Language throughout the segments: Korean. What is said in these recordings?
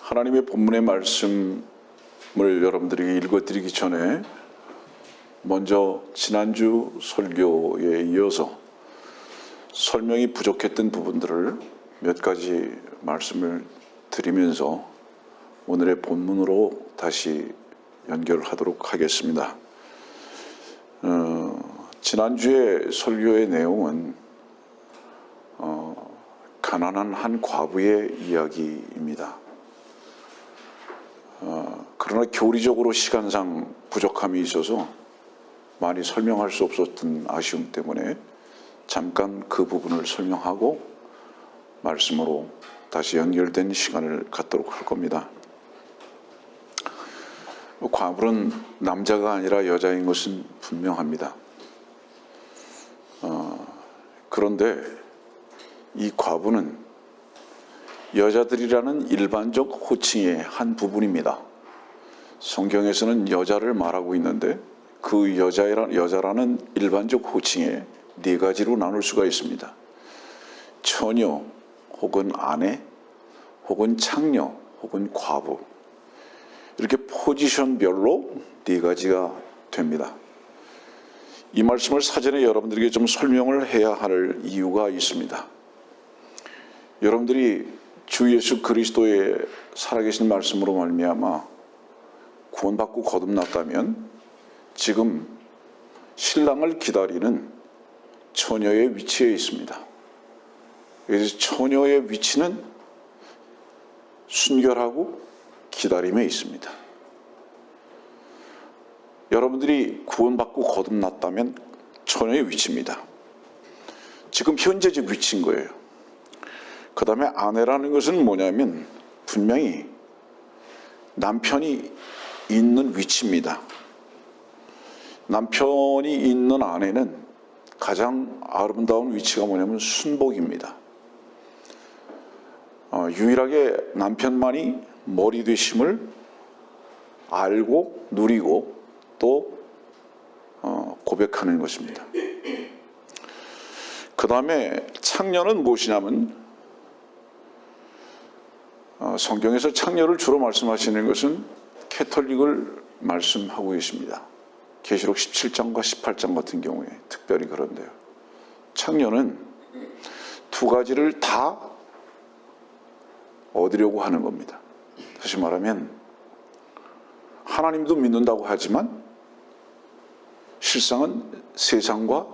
하나님의 본문의 말씀을 여러분들에게 읽어드리기 전에 먼저 지난주 설교에 이어서 설명이 부족했던 부분들을 몇 가지 말씀을 드리면서 오늘의 본문으로 다시 연결하도록 하겠습니다. 지난주의 설교의 내용은 가난한 한 과부의 이야기입니다. 그러나 교리적으로 시간상 부족함이 있어서 많이 설명할 수 없었던 아쉬움 때문에 잠깐 그 부분을 설명하고 말씀으로 다시 연결된 시간을 갖도록 할 겁니다. 과부는 남자가 아니라 여자인 것은 분명합니다. 그런데 이 과부는 여자들이라는 일반적 호칭의 한 부분입니다. 성경에서는 여자를 말하고 있는데 그 여자라는 일반적 호칭에 네 가지로 나눌 수가 있습니다. 처녀 혹은 아내 혹은 창녀 혹은 과부, 이렇게 포지션별로 네 가지가 됩니다. 이 말씀을 사전에 여러분들에게 좀 설명을 해야 할 이유가 있습니다. 여러분들이 주 예수 그리스도의 살아계신 말씀으로 말미암아 구원받고 거듭났다면 지금 신랑을 기다리는 처녀의 위치에 있습니다. 그래서 처녀의 위치는 순결하고 기다림에 있습니다. 여러분들이 구원받고 거듭났다면 처녀의 위치입니다. 지금 현재적 위치인 거예요. 그 다음에 아내라는 것은 뭐냐면 분명히 남편이 있는 위치입니다. 남편이 있는 아내는 가장 아름다운 위치가 뭐냐면 순복입니다. 유일하게 남편만이 머리 되심을 알고 누리고 또 고백하는 것입니다. 그 다음에 창녀는 무엇이냐면 성경에서 창녀를 주로 말씀하시는 것은 캐톨릭을 말씀하고 계십니다. 계시록 17장과 18장 같은 경우에 특별히 그런데요. 창녀는 두 가지를 다 얻으려고 하는 겁니다. 다시 말하면 하나님도 믿는다고 하지만 실상은 세상과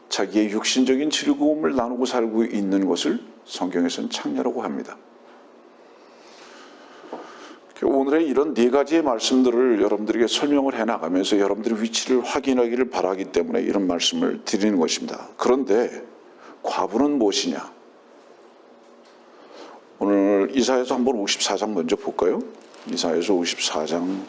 자기의 육신적인 즐거움을 나누고 살고 있는 것을 성경에서는 창녀라고 합니다. 오늘의 이런 네 가지의 말씀들을 여러분들에게 설명을 해나가면서 여러분들의 위치를 확인하기를 바라기 때문에 이런 말씀을 드리는 것입니다. 그런데 과부는 무엇이냐? 오늘 이사야서 한번 54장 먼저 볼까요? 이사야서 54장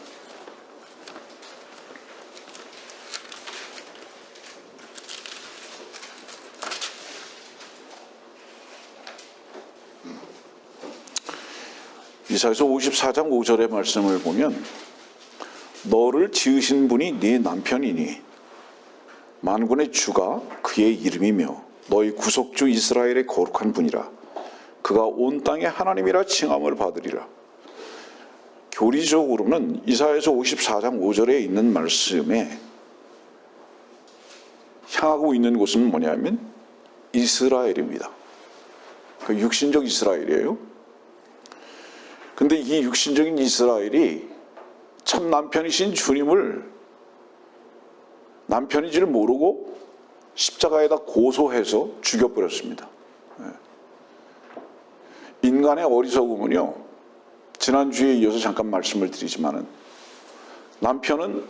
이사야서 54장 5절의 말씀을 보면 너를 지으신 분이 네 남편이니 만군의 주가 그의 이름이며 너희 구속주 이스라엘의 거룩한 분이라. 그가 온 땅의 하나님이라 칭함을 받으리라. 교리적으로는 이사야서 54장 5절에 있는 말씀에 향하고 있는 곳은 뭐냐면 이스라엘입니다. 그 육신적 이스라엘이에요. 근데 이 육신적인 이스라엘이 참 남편이신 주님을 남편인 줄 모르고 십자가에다 고소해서 죽여버렸습니다. 인간의 어리석음은요, 지난주에 이어서 잠깐 말씀을 드리지만은 남편은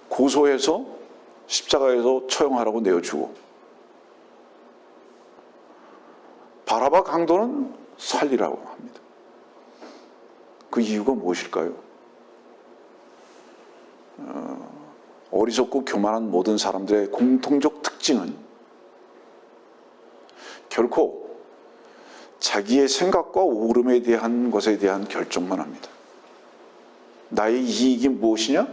고소해서 십자가에서 처형하라고 내어주고 바라바 강도는 살리라고 합니다. 그 이유가 무엇일까요? 어리석고 교만한 모든 사람들의 공통적 특징은 결코 자기의 생각과 옳음에 대한 것에 대한 결정만 합니다. 나의 이익이 무엇이냐?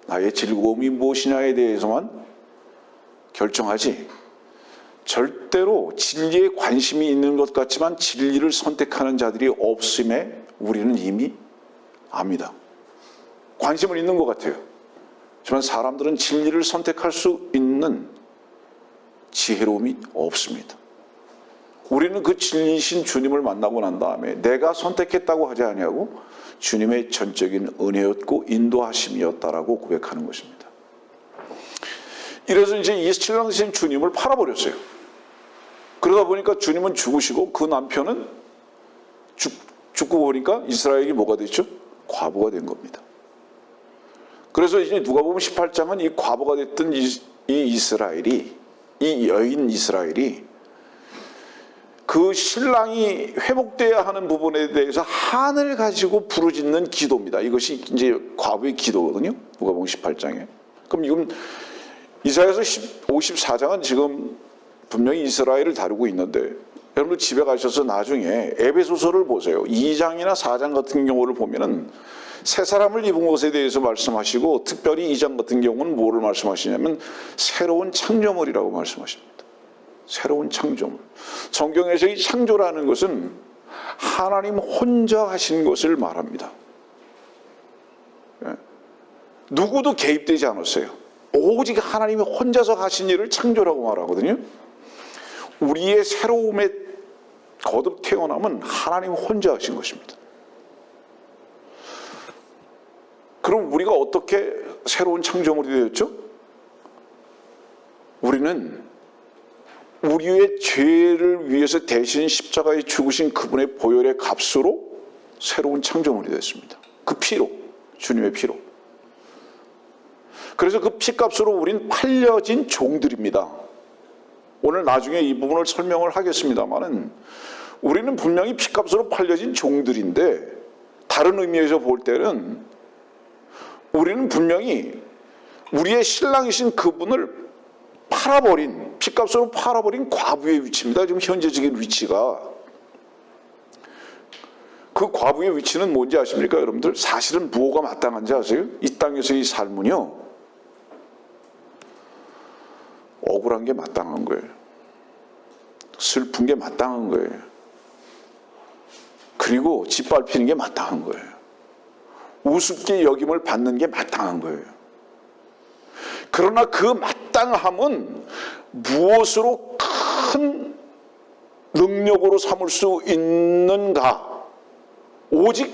나의 즐거움이 무엇이냐에 대해서만 결정하지 절대로 진리에 관심이 있는 것 같지만 진리를 선택하는 자들이 없음에 우리는 이미 압니다. 관심은 있는 것 같아요. 하지만 사람들은 진리를 선택할 수 있는 지혜로움이 없습니다. 우리는 그 진리이신 주님을 만나고 난 다음에 내가 선택했다고 하지 아니하고 주님의 전적인 은혜였고 인도하심이었다라고 고백하는 것입니다. 이래서 이제 이 신랑 되신 주님을 팔아버렸어요. 그러다 보니까 주님은 죽으시고 그 남편은 죽고 보니까 이스라엘이 뭐가 됐죠? 과부가 된 겁니다. 그래서 이제 누가복음 18장은 이 과부가 됐던 이 여인 이스라엘이 그 신랑이 회복돼야 하는 부분에 대해서 한을 가지고 부르짖는 기도입니다. 이것이 이제 과부의 기도거든요. 누가복음 18장에. 그럼 이건 이사야서 54장은 지금 분명히 이스라엘을 다루고 있는데 여러분들 집에 가셔서 나중에 에베소서를 보세요. 2장이나 4장 같은 경우를 보면은 새 사람을 입은 것에 대해서 말씀하시고 특별히 2장 같은 경우는 뭐를 말씀하시냐면 새로운 창조물이라고 말씀하십니다. 새로운 창조물. 성경에서 이 창조라는 것은 하나님 혼자 하신 것을 말합니다. 누구도 개입되지 않았어요. 오직 하나님이 혼자서 하신 일을 창조라고 말하거든요. 우리의 새로움에 거듭 태어남은 하나님 혼자 하신 것입니다. 그럼 우리가 어떻게 새로운 창조물이 되었죠? 우리는 우리의 죄를 위해서 대신 십자가에 죽으신 그분의 보혈의 값으로 새로운 창조물이 됐습니다. 그 피로, 주님의 피로. 그래서 그 피값으로 우린 팔려진 종들입니다. 오늘 나중에 이 부분을 설명을 하겠습니다만은 우리는 분명히 피값으로 팔려진 종들인데 다른 의미에서 볼 때는 우리는 분명히 우리의 신랑이신 그분을 팔아버린, 피값으로 팔아버린 과부의 위치입니다. 지금 현재적인 위치가. 그 과부의 위치는 뭔지 아십니까, 여러분들? 사실은 무엇가 마땅한지 아세요? 이 땅에서의 삶은요, 억울한 게 마땅한 거예요. 슬픈 게 마땅한 거예요. 그리고 짓밟히는 게 마땅한 거예요. 우습게 여김을 받는 게 마땅한 거예요. 그러나 그 마땅함은 무엇으로 큰 능력으로 삼을 수 있는가? 오직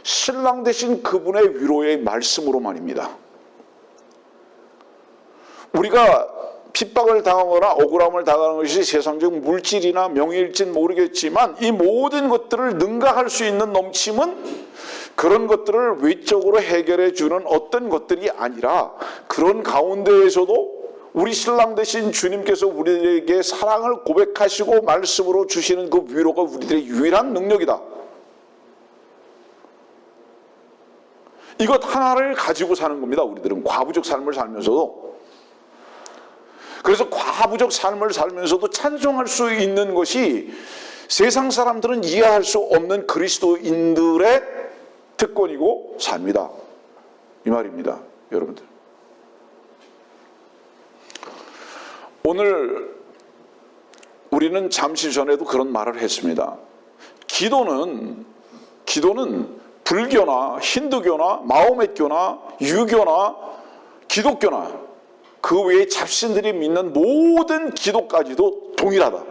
신랑 되신 그분의 위로의 말씀으로만입니다. 우리가 핍박을 당하거나 억울함을 당하는 것이 세상적 물질이나 명예일지는 모르겠지만 이 모든 것들을 능가할 수 있는 넘침은 그런 것들을 외적으로 해결해 주는 어떤 것들이 아니라 그런 가운데에서도 우리 신랑 되신 주님께서 우리에게 사랑을 고백하시고 말씀으로 주시는 그 위로가 우리들의 유일한 능력이다. 이것 하나를 가지고 사는 겁니다. 우리들은 과부적 삶을 살면서도. 그래서 과부적 삶을 살면서도 찬송할 수 있는 것이 세상 사람들은 이해할 수 없는 그리스도인들의 특권이고 삶이다. 이 말입니다. 여러분들. 오늘 우리는 잠시 전에도 그런 말을 했습니다. 기도는 불교나 힌두교나 마호메교나 유교나 기독교나 그 외의 잡신들이 믿는 모든 기도까지도 동일하다.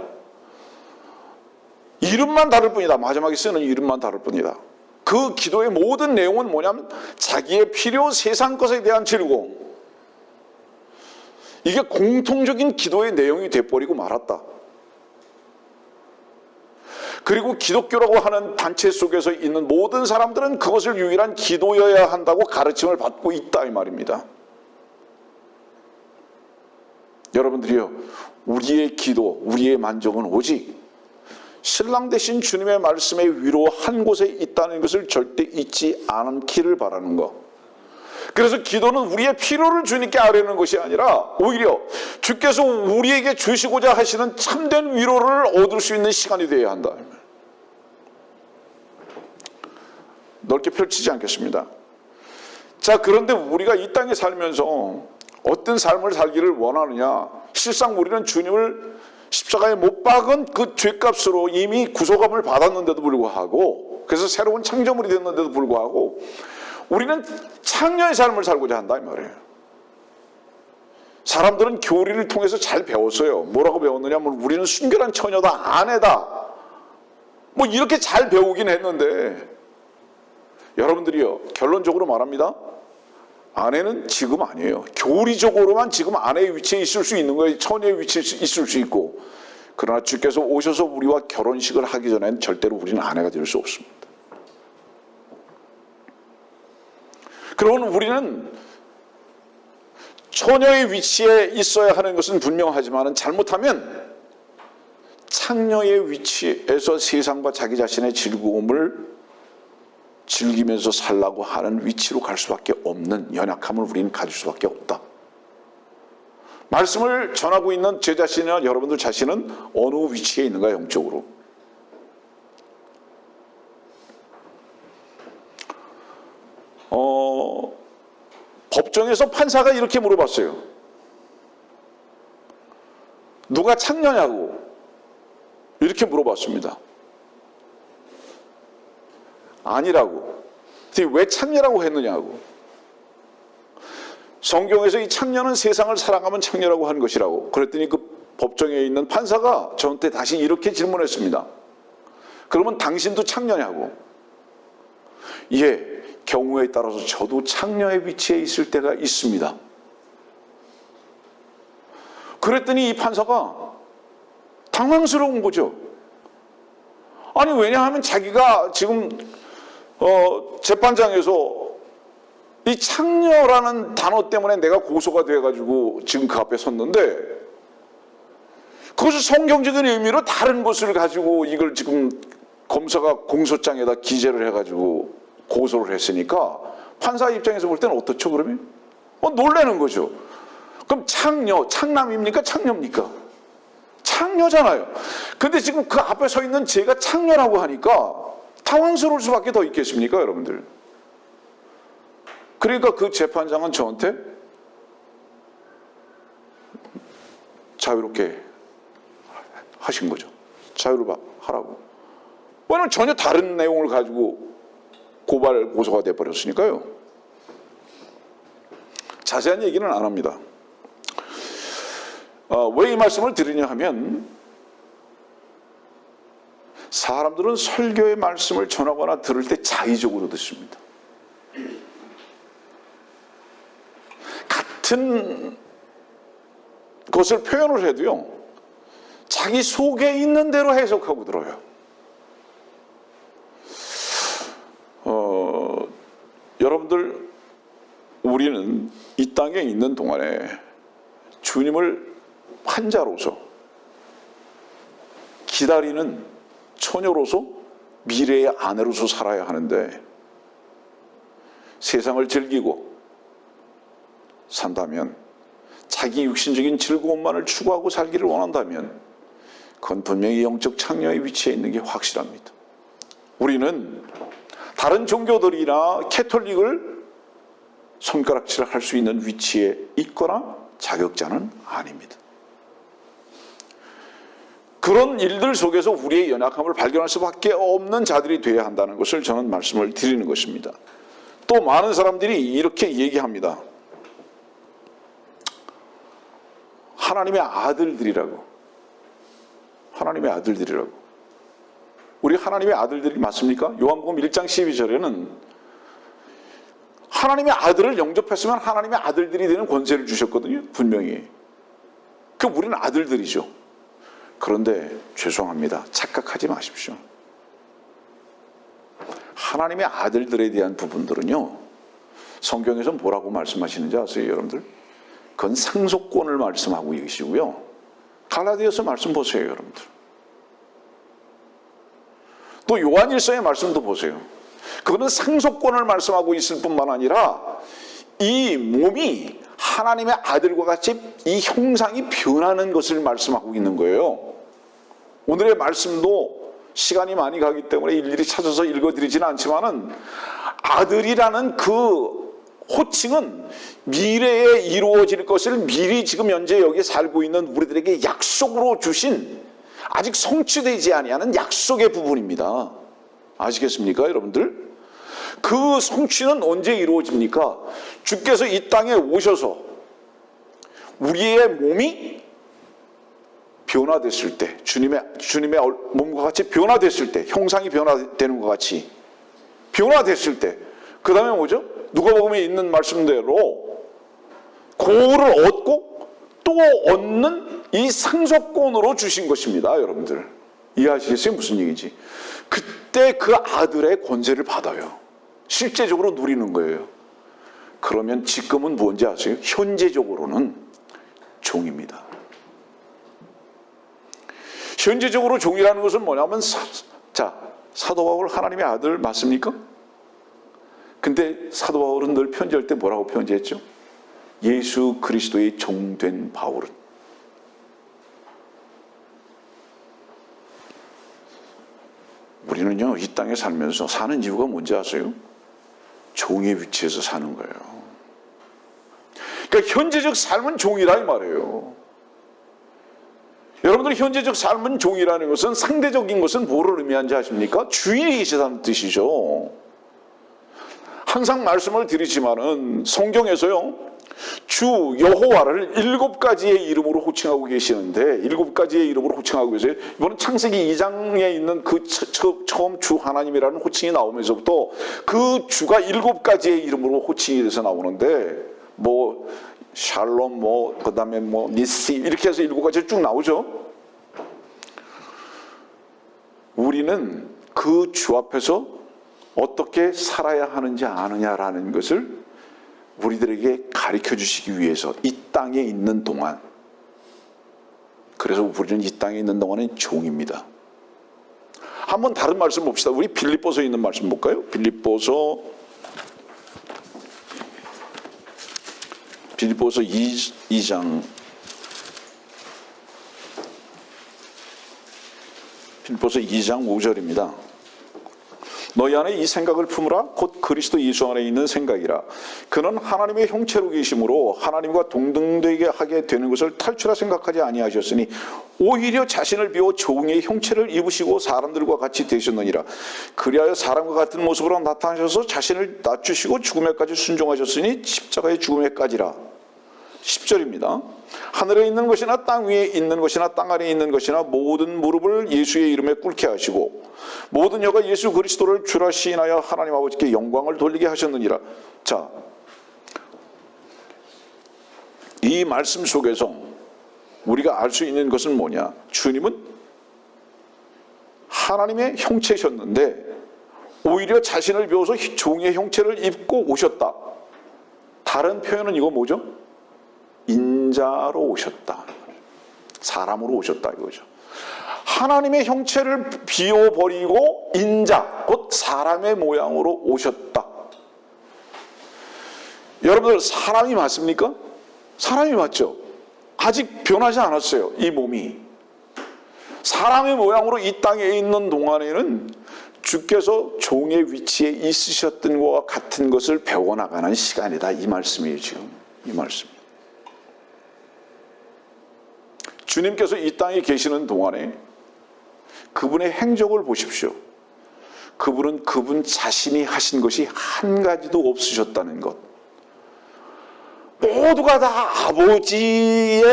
이름만 다를 뿐이다. 마지막에 쓰는 이름만 다를 뿐이다. 그 기도의 모든 내용은 뭐냐면 자기의 필요, 세상 것에 대한 즐거움. 이게 공통적인 기도의 내용이 돼버리고 말았다. 그리고 기독교라고 하는 단체 속에서 있는 모든 사람들은 그것을 유일한 기도여야 한다고 가르침을 받고 있다 이 말입니다. 여러분들이요, 우리의 기도, 우리의 만족은 오직 신랑 되신 주님의 말씀의 위로 한 곳에 있다는 것을 절대 잊지 않기를 바라는 것. 그래서 기도는 우리의 필요를 주님께 아뢰는 것이 아니라 오히려 주께서 우리에게 주시고자 하시는 참된 위로를 얻을 수 있는 시간이 되어야 한다. 넓게 펼치지 않겠습니다. 자, 그런데 우리가 이 땅에 살면서 어떤 삶을 살기를 원하느냐? 실상 우리는 주님을 십자가에 못 박은 그 죄값으로 이미 구속함을 받았는데도 불구하고, 그래서 새로운 창조물이 됐는데도 불구하고 우리는 창녀의 삶을 살고자 한다 이 말이에요. 사람들은 교리를 통해서 잘 배웠어요. 뭐라고 배웠느냐면 우리는 순결한 처녀다, 아내다, 뭐 이렇게 잘 배우긴 했는데, 여러분들이요, 결론적으로 말합니다. 아내는 지금 아니에요. 교리적으로만 지금 아내의 위치에 있을 수 있는 거예요. 처녀의 위치에 있을 수 있고. 그러나 주께서 오셔서 우리와 결혼식을 하기 전에는 절대로 우리는 아내가 될 수 없습니다. 그러면 우리는 처녀의 위치에 있어야 하는 것은 분명하지만, 잘못하면 창녀의 위치에서 세상과 자기 자신의 즐거움을 즐기면서 살라고 하는 위치로 갈 수밖에 없는 연약함을 우리는 가질 수밖에 없다. 말씀을 전하고 있는 제 자신이나 여러분들 자신은 어느 위치에 있는가, 영적으로? 법정에서 판사가 이렇게 물어봤어요. 누가 창녀냐고 이렇게 물어봤습니다. 아니라고. 왜 창녀라고 했느냐고. 성경에서 이 창녀는 세상을 사랑하면 창녀라고 한 것이라고. 그랬더니 그 법정에 있는 판사가 저한테 다시 이렇게 질문했습니다. 그러면 당신도 창녀냐고. 예, 경우에 따라서 저도 창녀의 위치에 있을 때가 있습니다. 그랬더니 이 판사가 당황스러운 거죠. 아니, 왜냐하면 자기가 지금 재판장에서 이 창녀라는 단어 때문에 내가 고소가 돼가지고 지금 그 앞에 섰는데, 그것을 성경적인 의미로 다른 것을 가지고 이걸 지금 검사가 공소장에다 기재를 해가지고 고소를 했으니까 판사 입장에서 볼 때는 어떻죠, 그러면? 놀라는 거죠. 그럼 창녀, 창남입니까? 창녀입니까? 창녀잖아요. 근데 지금 그 앞에 서 있는 제가 창녀라고 하니까 당황스러울 수밖에 더 있겠습니까, 여러분들? 그러니까 그 재판장은 저한테 자유롭게 하신 거죠. 자유롭게 하라고. 왜냐면 전혀 다른 내용을 가지고 고소가 돼버렸으니까요. 자세한 얘기는 안 합니다. 왜 이 말씀을 드리냐 하면, 사람들은 설교의 말씀을 전하거나 들을 때 자의적으로 듣습니다. 같은 것을 표현을 해도요, 자기 속에 있는 대로 해석하고 들어요. 여러분들, 우리는 이 땅에 있는 동안에 주님을 환자로서 기다리는 처녀로서 미래의 아내로서 살아야 하는데, 세상을 즐기고 산다면, 자기 육신적인 즐거움만을 추구하고 살기를 원한다면, 그건 분명히 영적 창녀의 위치에 있는 게 확실합니다. 우리는 다른 종교들이나 캐톨릭을 손가락질을 할 수 있는 위치에 있거나 자격자는 아닙니다. 그런 일들 속에서 우리의 연약함을 발견할 수밖에 없는 자들이 되어야 한다는 것을 저는 말씀을 드리는 것입니다. 또 많은 사람들이 이렇게 얘기합니다. 하나님의 아들들이라고. 하나님의 아들들이라고. 우리 하나님의 아들들이 맞습니까? 요한복음 1장 12절에는 하나님의 아들을 영접했으면 하나님의 아들들이 되는 권세를 주셨거든요. 분명히. 우리는 아들들이죠. 그런데 죄송합니다. 착각하지 마십시오. 하나님의 아들들에 대한 부분들은요, 성경에서 뭐라고 말씀하시는지 아세요, 여러분들? 그건 상속권을 말씀하고 계시고요. 갈라디아서 말씀 보세요, 여러분들. 또 요한일서의 말씀도 보세요. 그거는 상속권을 말씀하고 있을 뿐만 아니라 이 몸이 하나님의 아들과 같이 이 형상이 변하는 것을 말씀하고 있는 거예요. 오늘의 말씀도 시간이 많이 가기 때문에 일일이 찾아서 읽어드리지는 않지만은, 아들이라는 그 호칭은 미래에 이루어질 것을 미리 지금 현재 여기 살고 있는 우리들에게 약속으로 주신, 아직 성취되지 아니하는 약속의 부분입니다. 아시겠습니까, 여러분들? 그 성취는 언제 이루어집니까? 주께서 이 땅에 오셔서 우리의 몸이 변화됐을 때, 주님의 몸과 같이 변화됐을 때, 형상이 변화되는 것 같이 변화됐을 때, 그 다음에 뭐죠? 누가복음에 있는 말씀대로 그거를 얻고 또 얻는 이 상속권으로 주신 것입니다. 여러분들 이해하시겠어요? 무슨 얘기인지. 그때 그 아들의 권세를 받아요. 실제적으로 누리는 거예요. 그러면 지금은 뭔지 아세요? 현재적으로는 종입니다. 현재적으로 종이라는 것은 뭐냐면 사도 바울 하나님의 아들 맞습니까? 근데 사도 바울은 늘 편지할 때 뭐라고 편지했죠? 예수 그리스도의 종된 바울은. 우리는요, 이 땅에 살면서 사는 이유가 뭔지 아세요? 종의 위치에서 사는 거예요. 그러니까 현재적 삶은 종이라 이 말이에요. 여러분들 현재적 삶은 종이라는 것은, 상대적인 것은 뭐를 의미하는지 아십니까? 주인이 계시다는 뜻이죠. 항상 말씀을 드리지만은 성경에서요, 주 여호와를 7가지의 이름으로 호칭하고 계시는데, 7가지의 이름으로 호칭하고 계세요. 이번은 창세기 2장에 있는 그 처음 주 하나님이라는 호칭이 나오면서부터 그 주가 7가지의 이름으로 호칭이 돼서 나오는데, 뭐 샬롬, 뭐 그다음에 뭐 니시, 이렇게 해서 7가지 쭉 나오죠. 우리는 그 주 앞에서 어떻게 살아야 하는지 아느냐라는 것을 우리들에게 가르쳐 주시기 위해서 이 땅에 있는 동안, 그래서 우리는 이 땅에 있는 동안은 종입니다. 한번 다른 말씀 봅시다. 우리 빌립보서에 있는 말씀 볼까요? 빌립보서 2장, 빌립보서 2장 5절입니다. 너희 안에 이 생각을 품으라. 곧 그리스도 예수 안에 있는 생각이라. 그는 하나님의 형체로 계심으로 하나님과 동등되게 하게 되는 것을 탈출하 생각하지 아니하셨으니 오히려 자신을 비워 종의 형체를 입으시고 사람들과 같이 되셨느니라. 그리하여 사람과 같은 모습으로 나타나셔서 자신을 낮추시고 죽음에까지 순종하셨으니 십자가의 죽음에까지라. 10절입니다. 하늘에 있는 것이나 땅 위에 있는 것이나 땅 아래에 있는 것이나 모든 무릎을 예수의 이름에 꿇게 하시고 모든 혀가 예수 그리스도를 주라 시인하여 하나님 아버지께 영광을 돌리게 하셨느니라. 자, 이 말씀 속에서 우리가 알 수 있는 것은 뭐냐? 주님은 하나님의 형체셨는데 오히려 자신을 비워서 종의 형체를 입고 오셨다. 다른 표현은 이거 뭐죠? 인자로 오셨다. 사람으로 오셨다 이거죠. 하나님의 형체를 비워버리고 인자, 곧 사람의 모양으로 오셨다. 여러분들 사람이 맞습니까? 사람이 맞죠? 아직 변하지 않았어요. 이 몸이. 사람의 모양으로 이 땅에 있는 동안에는 주께서 종의 위치에 있으셨던 것과 같은 것을 배워나가는 시간이다. 이 말씀이에요. 지금 이 말씀. 주님께서 이 땅에 계시는 동안에 그분의 행적을 보십시오. 그분은 그분 자신이 하신 것이 한 가지도 없으셨다는 것. 모두가 다 아버지의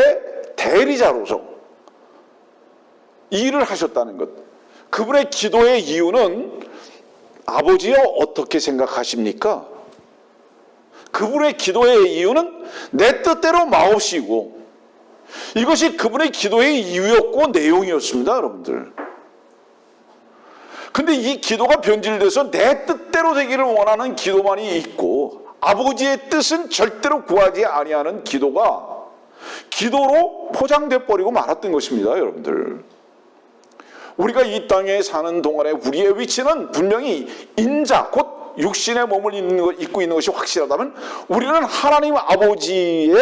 대리자로서 일을 하셨다는 것. 그분의 기도의 이유는 아버지여 어떻게 생각하십니까? 그분의 기도의 이유는 내 뜻대로 마옵시고, 이것이 그분의 기도의 이유였고 내용이었습니다. 여러분들. 근데 이 기도가 변질돼서 내 뜻대로 되기를 원하는 기도만이 있고 아버지의 뜻은 절대로 구하지 아니하는 기도가 기도로 포장돼 버리고 말았던 것입니다. 여러분들. 우리가 이 땅에 사는 동안에 우리의 위치는 분명히 인자, 곧 육신의 몸을 입고 있는 것이 확실하다면 우리는 하나님 아버지의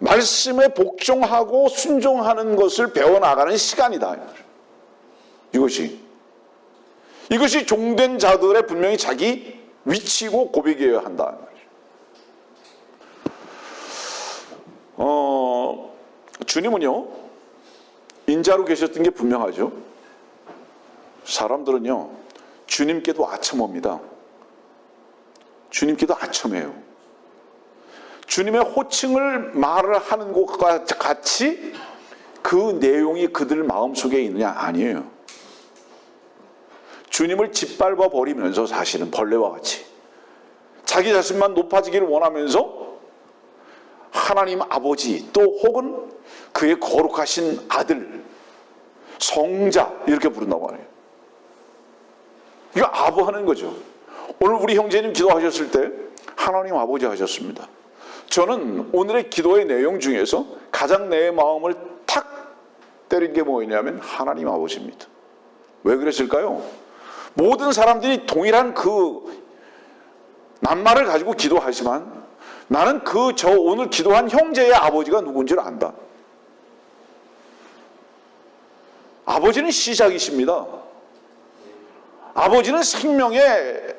말씀에 복종하고 순종하는 것을 배워나가는 시간이다. 이것이 종된 자들의 분명히 자기 위치고 고백이어야 한다. 주님은요, 인자로 계셨던 게 분명하죠. 사람들은요, 주님께도 아첨옵니다. 주님께도 아첨해요. 주님의 호칭을 말을 하는 것과 같이 그 내용이 그들 마음속에 있느냐? 아니에요. 주님을 짓밟아 버리면서 사실은 벌레와 같이 자기 자신만 높아지기를 원하면서 하나님 아버지 또 혹은 그의 거룩하신 아들 성자 이렇게 부른다고 하네요. 이거 아부하는 거죠. 오늘 우리 형제님 기도하셨을 때 하나님 아버지 하셨습니다. 저는 오늘의 기도의 내용 중에서 가장 내 마음을 탁 때린 게 뭐였냐면 하나님 아버지입니다. 왜 그랬을까요? 모든 사람들이 동일한 그 낱말을 가지고 기도하지만 나는 저 오늘 기도한 형제의 아버지가 누군지를 안다. 아버지는 시작이십니다. 아버지는 생명의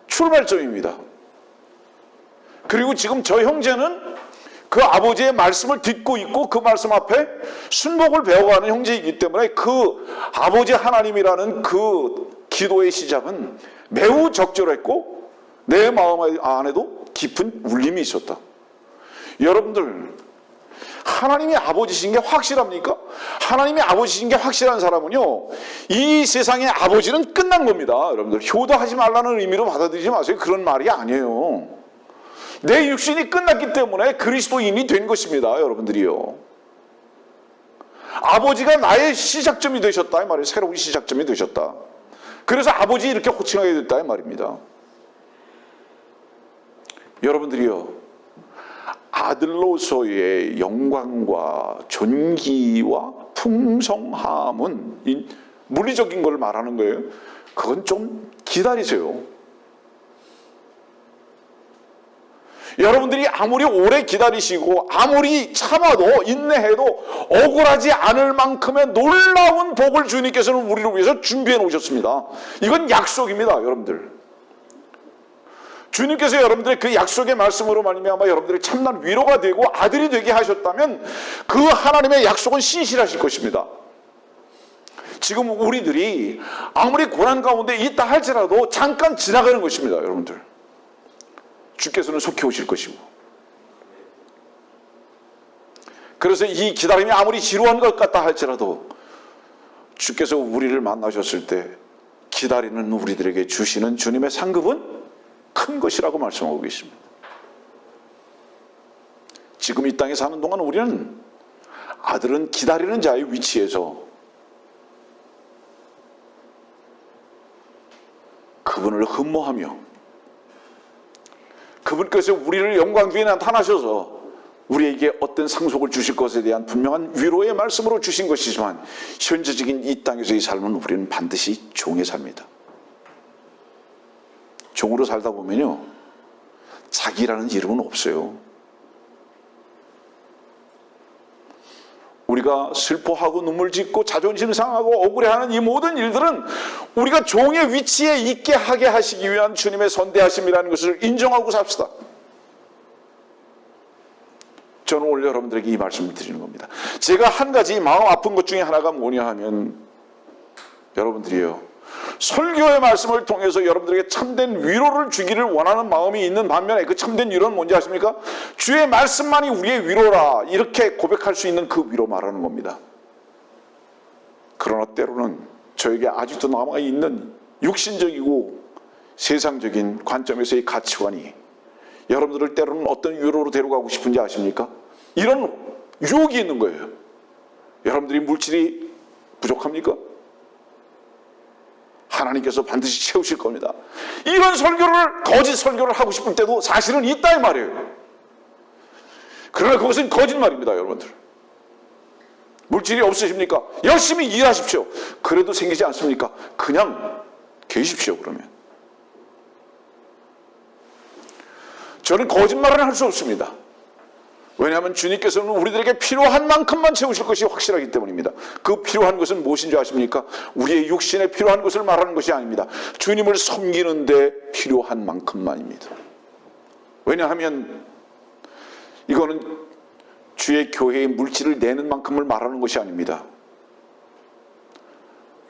출발점입니다. 그리고 지금 저 형제는 그 아버지의 말씀을 듣고 있고 그 말씀 앞에 순복을 배워가는 형제이기 때문에 그 아버지 하나님이라는 그 기도의 시작은 매우 적절했고 내 마음 안에도 깊은 울림이 있었다. 여러분들, 하나님이 아버지신 게 확실합니까? 하나님이 아버지신 게 확실한 사람은요, 이 세상의 아버지는 끝난 겁니다. 여러분들, 효도하지 말라는 의미로 받아들이지 마세요. 그런 말이 아니에요. 내 육신이 끝났기 때문에 그리스도인이 된 것입니다. 여러분들이요, 아버지가 나의 시작점이 되셨다 이 말이에요. 새로운 시작점이 되셨다. 그래서 아버지 이렇게 호칭하게 됐다 이 말입니다. 여러분들이요, 아들로서의 영광과 존귀와 풍성함은 물리적인 걸 말하는 거예요. 그건 좀 기다리세요. 여러분들이 아무리 오래 기다리시고 아무리 참아도 인내해도 억울하지 않을 만큼의 놀라운 복을 주님께서는 우리를 위해서 준비해 놓으셨습니다. 이건 약속입니다. 여러분들, 주님께서 여러분들의 그 약속의 말씀으로 말미암아 여러분들의 참난 위로가 되고 아들이 되게 하셨다면 그 하나님의 약속은 신실하실 것입니다. 지금 우리들이 아무리 고난 가운데 있다 할지라도 잠깐 지나가는 것입니다. 여러분들, 주께서는 속히 오실 것이고, 그래서 이 기다림이 아무리 지루한 것 같다 할지라도 주께서 우리를 만나셨을 때 기다리는 우리들에게 주시는 주님의 상급은 큰 것이라고 말씀하고 계십니다. 지금 이 땅에 사는 동안 우리는 아들은 기다리는 자의 위치에서 그분을 흠모하며 그분께서 우리를 영광 중에 나타나셔서 우리에게 어떤 상속을 주실 것에 대한 분명한 위로의 말씀으로 주신 것이지만 현재적인 이 땅에서의 삶은 우리는 반드시 종의 삶이다. 종으로 살다 보면요, 자기라는 이름은 없어요. 우리가 슬퍼하고 눈물 짓고 자존심 상하고 억울해하는 이 모든 일들은 우리가 종의 위치에 있게 하게 하시기 위한 주님의 선대하심이라는 것을 인정하고 삽시다. 저는 오늘 여러분들에게 이 말씀을 드리는 겁니다. 제가 한 가지 마음 아픈 것 중에 하나가 뭐냐 하면, 여러분들이요, 설교의 말씀을 통해서 여러분들에게 참된 위로를 주기를 원하는 마음이 있는 반면에 그 참된 위로는 뭔지 아십니까? 주의 말씀만이 우리의 위로라, 이렇게 고백할 수 있는 그 위로 말하는 겁니다. 그러나 때로는 저에게 아직도 남아있는 육신적이고 세상적인 관점에서의 가치관이 여러분들을 때로는 어떤 위로로 데려가고 싶은지 아십니까? 이런 유혹이 있는 거예요. 여러분들이 물질이 부족합니까? 하나님께서 반드시 채우실 겁니다. 이런 설교를, 거짓 설교를 하고 싶을 때도 사실은 있다 이 말이에요. 그러나 그것은 거짓말입니다. 여러분들, 물질이 없으십니까? 열심히 일하십시오. 그래도 생기지 않습니까? 그냥 계십시오. 그러면 저는 거짓말은 할 수 없습니다. 왜냐하면 주님께서는 우리들에게 필요한 만큼만 채우실 것이 확실하기 때문입니다. 그 필요한 것은 무엇인지 아십니까? 우리의 육신에 필요한 것을 말하는 것이 아닙니다. 주님을 섬기는 데 필요한 만큼만입니다. 왜냐하면 이거는 주의 교회의 물질을 내는 만큼을 말하는 것이 아닙니다.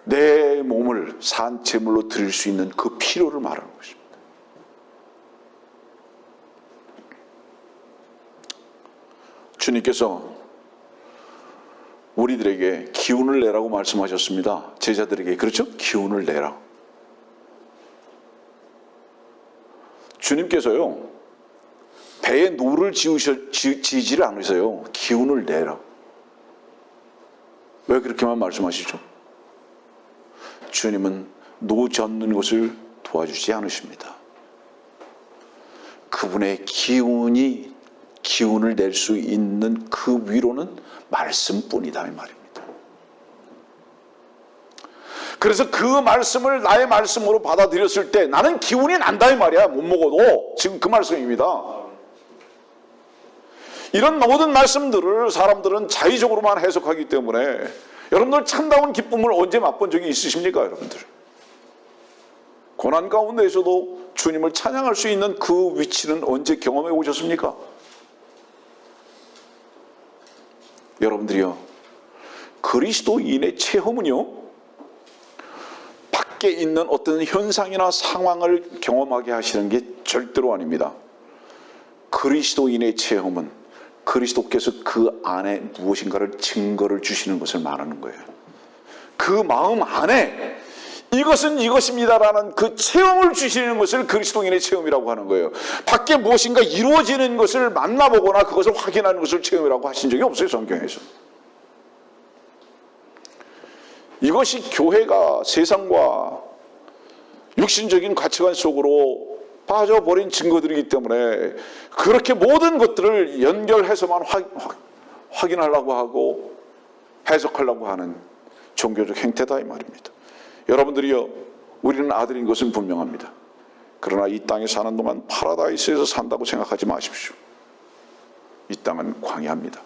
내 몸을 산 제물로 드릴 수 있는 그 필요를 말하는 것입니다. 주님께서 우리들에게 기운을 내라고 말씀하셨습니다. 제자들에게. 그렇죠? 기운을 내라. 주님께서요, 배에 노를 지지를 않으세요. 기운을 내라. 왜 그렇게만 말씀하시죠? 주님은 노 젓는 것을 도와주지 않으십니다. 그분의 기운을 낼 수 있는 그 위로는 말씀뿐이다 이 말입니다. 그래서 그 말씀을 나의 말씀으로 받아들였을 때 나는 기운이 난다 이 말이야. 못 먹어도. 지금 그 말씀입니다. 이런 모든 말씀들을 사람들은 자의적으로만 해석하기 때문에 여러분들 참다운 기쁨을 언제 맛본 적이 있으십니까? 여러분들 고난 가운데에서도 주님을 찬양할 수 있는 그 위치는 언제 경험해 오셨습니까? 여러분들이요, 그리스도인의 체험은요, 밖에 있는 어떤 현상이나 상황을 경험하게 하시는 게 절대로 아닙니다. 그리스도인의 체험은 그리스도께서 그 안에 무엇인가를 증거를 주시는 것을 말하는 거예요. 그 마음 안에 이것은 이것입니다라는 그 체험을 주시는 것을 그리스도인의 체험이라고 하는 거예요. 밖에 무엇인가 이루어지는 것을 만나보거나 그것을 확인하는 것을 체험이라고 하신 적이 없어요, 성경에서. 이것이 교회가 세상과 육신적인 가치관 속으로 빠져버린 증거들이기 때문에 그렇게 모든 것들을 연결해서만 확인하려고 하고 해석하려고 하는 종교적 행태다 이 말입니다. 여러분들이요, 우리는 아들인 것은 분명합니다. 그러나 이 땅에 사는 동안 파라다이스에서 산다고 생각하지 마십시오. 이 땅은 광야입니다.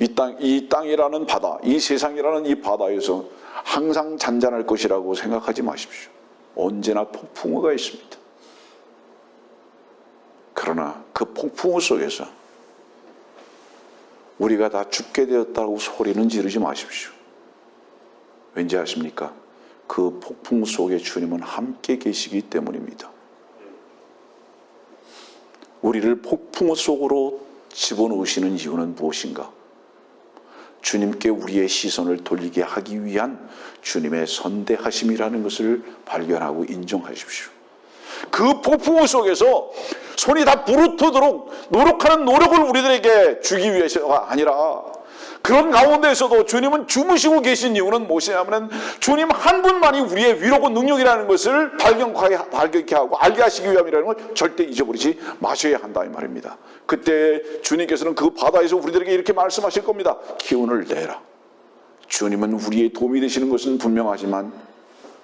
이 땅이라는 바다, 이 세상이라는 이 바다에서 항상 잔잔할 것이라고 생각하지 마십시오. 언제나 폭풍우가 있습니다. 그러나 그 폭풍우 속에서 우리가 다 죽게 되었다고 소리는 지르지 마십시오. 왠지 아십니까? 그 폭풍 속에 주님은 함께 계시기 때문입니다. 우리를 폭풍 속으로 집어넣으시는 이유는 무엇인가? 주님께 우리의 시선을 돌리게 하기 위한 주님의 선대하심이라는 것을 발견하고 인정하십시오. 그 폭풍우 속에서 손이 다 부르트도록 노력하는 노력을 우리들에게 주기 위해서가 아니라 그런 가운데에서도 주님은 주무시고 계신 이유는 무엇이냐면 주님 한 분만이 우리의 위로고 능력이라는 것을 발견케 하고 알게 하시기 위함이라는 걸 절대 잊어버리지 마셔야 한다 이 말입니다. 그때 주님께서는 그 바다에서 우리들에게 이렇게 말씀하실 겁니다. 기운을 내라. 주님은 우리의 도움이 되시는 것은 분명하지만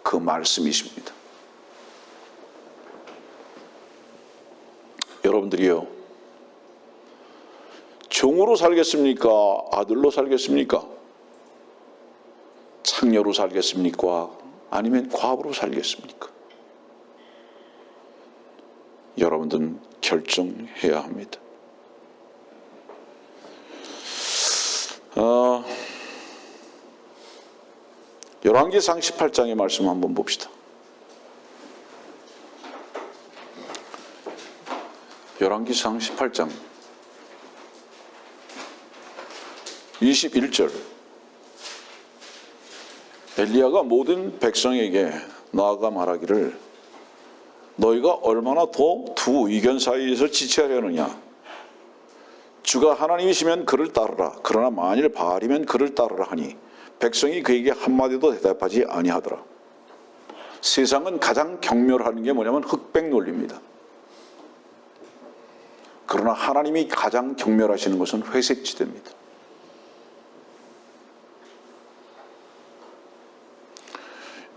그 말씀이십니다. 여러분들이요, 종으로 살겠습니까? 아들로 살겠습니까? 창녀로 살겠습니까? 아니면 과부로 살겠습니까? 여러분들은 결정해야 합니다. 열왕기상 18장의 말씀 한번 봅시다. 열왕기상 18장 21절. 엘리야가 모든 백성에게 나아가 말하기를 너희가 얼마나 더 두 의견 사이에서 지체하려느냐. 주가 하나님이시면 그를 따르라. 그러나 만일 바알이면 그를 따르라 하니 백성이 그에게 한마디도 대답하지 아니하더라. 세상은 가장 경멸하는 게 뭐냐면 흑백 논리입니다. 그러나 하나님이 가장 경멸하시는 것은 회색지대입니다.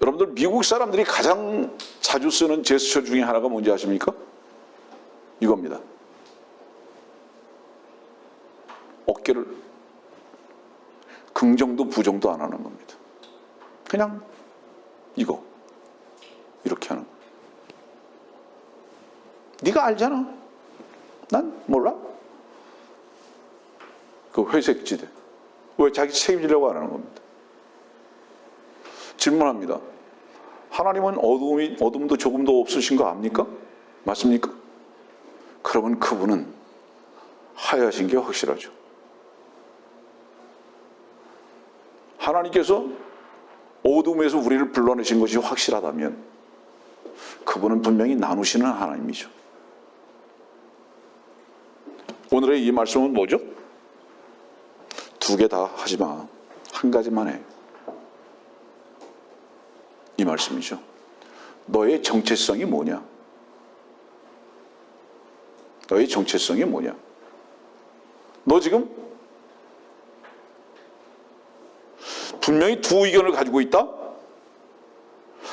여러분들 미국 사람들이 가장 자주 쓰는 제스처 중에 하나가 뭔지 아십니까? 이겁니다. 어깨를 긍정도 부정도 안 하는 겁니다. 그냥 이거 이렇게 하는 거예요. 네가 알잖아. 난 몰라. 그 회색지대. 왜 자기 책임지려고 안 하는 겁니다. 질문합니다. 하나님은 어둠도 조금도 없으신 거 압니까? 맞습니까? 그러면 그분은 하야신 게 확실하죠. 하나님께서 어둠에서 우리를 불러내신 것이 확실하다면 그분은 분명히 나누시는 하나님이죠. 오늘의 이 말씀은 뭐죠? 두 개 다 하지 마. 한 가지만 해. 이 말씀이죠. 너의 정체성이 뭐냐? 너의 정체성이 뭐냐? 너 지금 분명히 두 의견을 가지고 있다?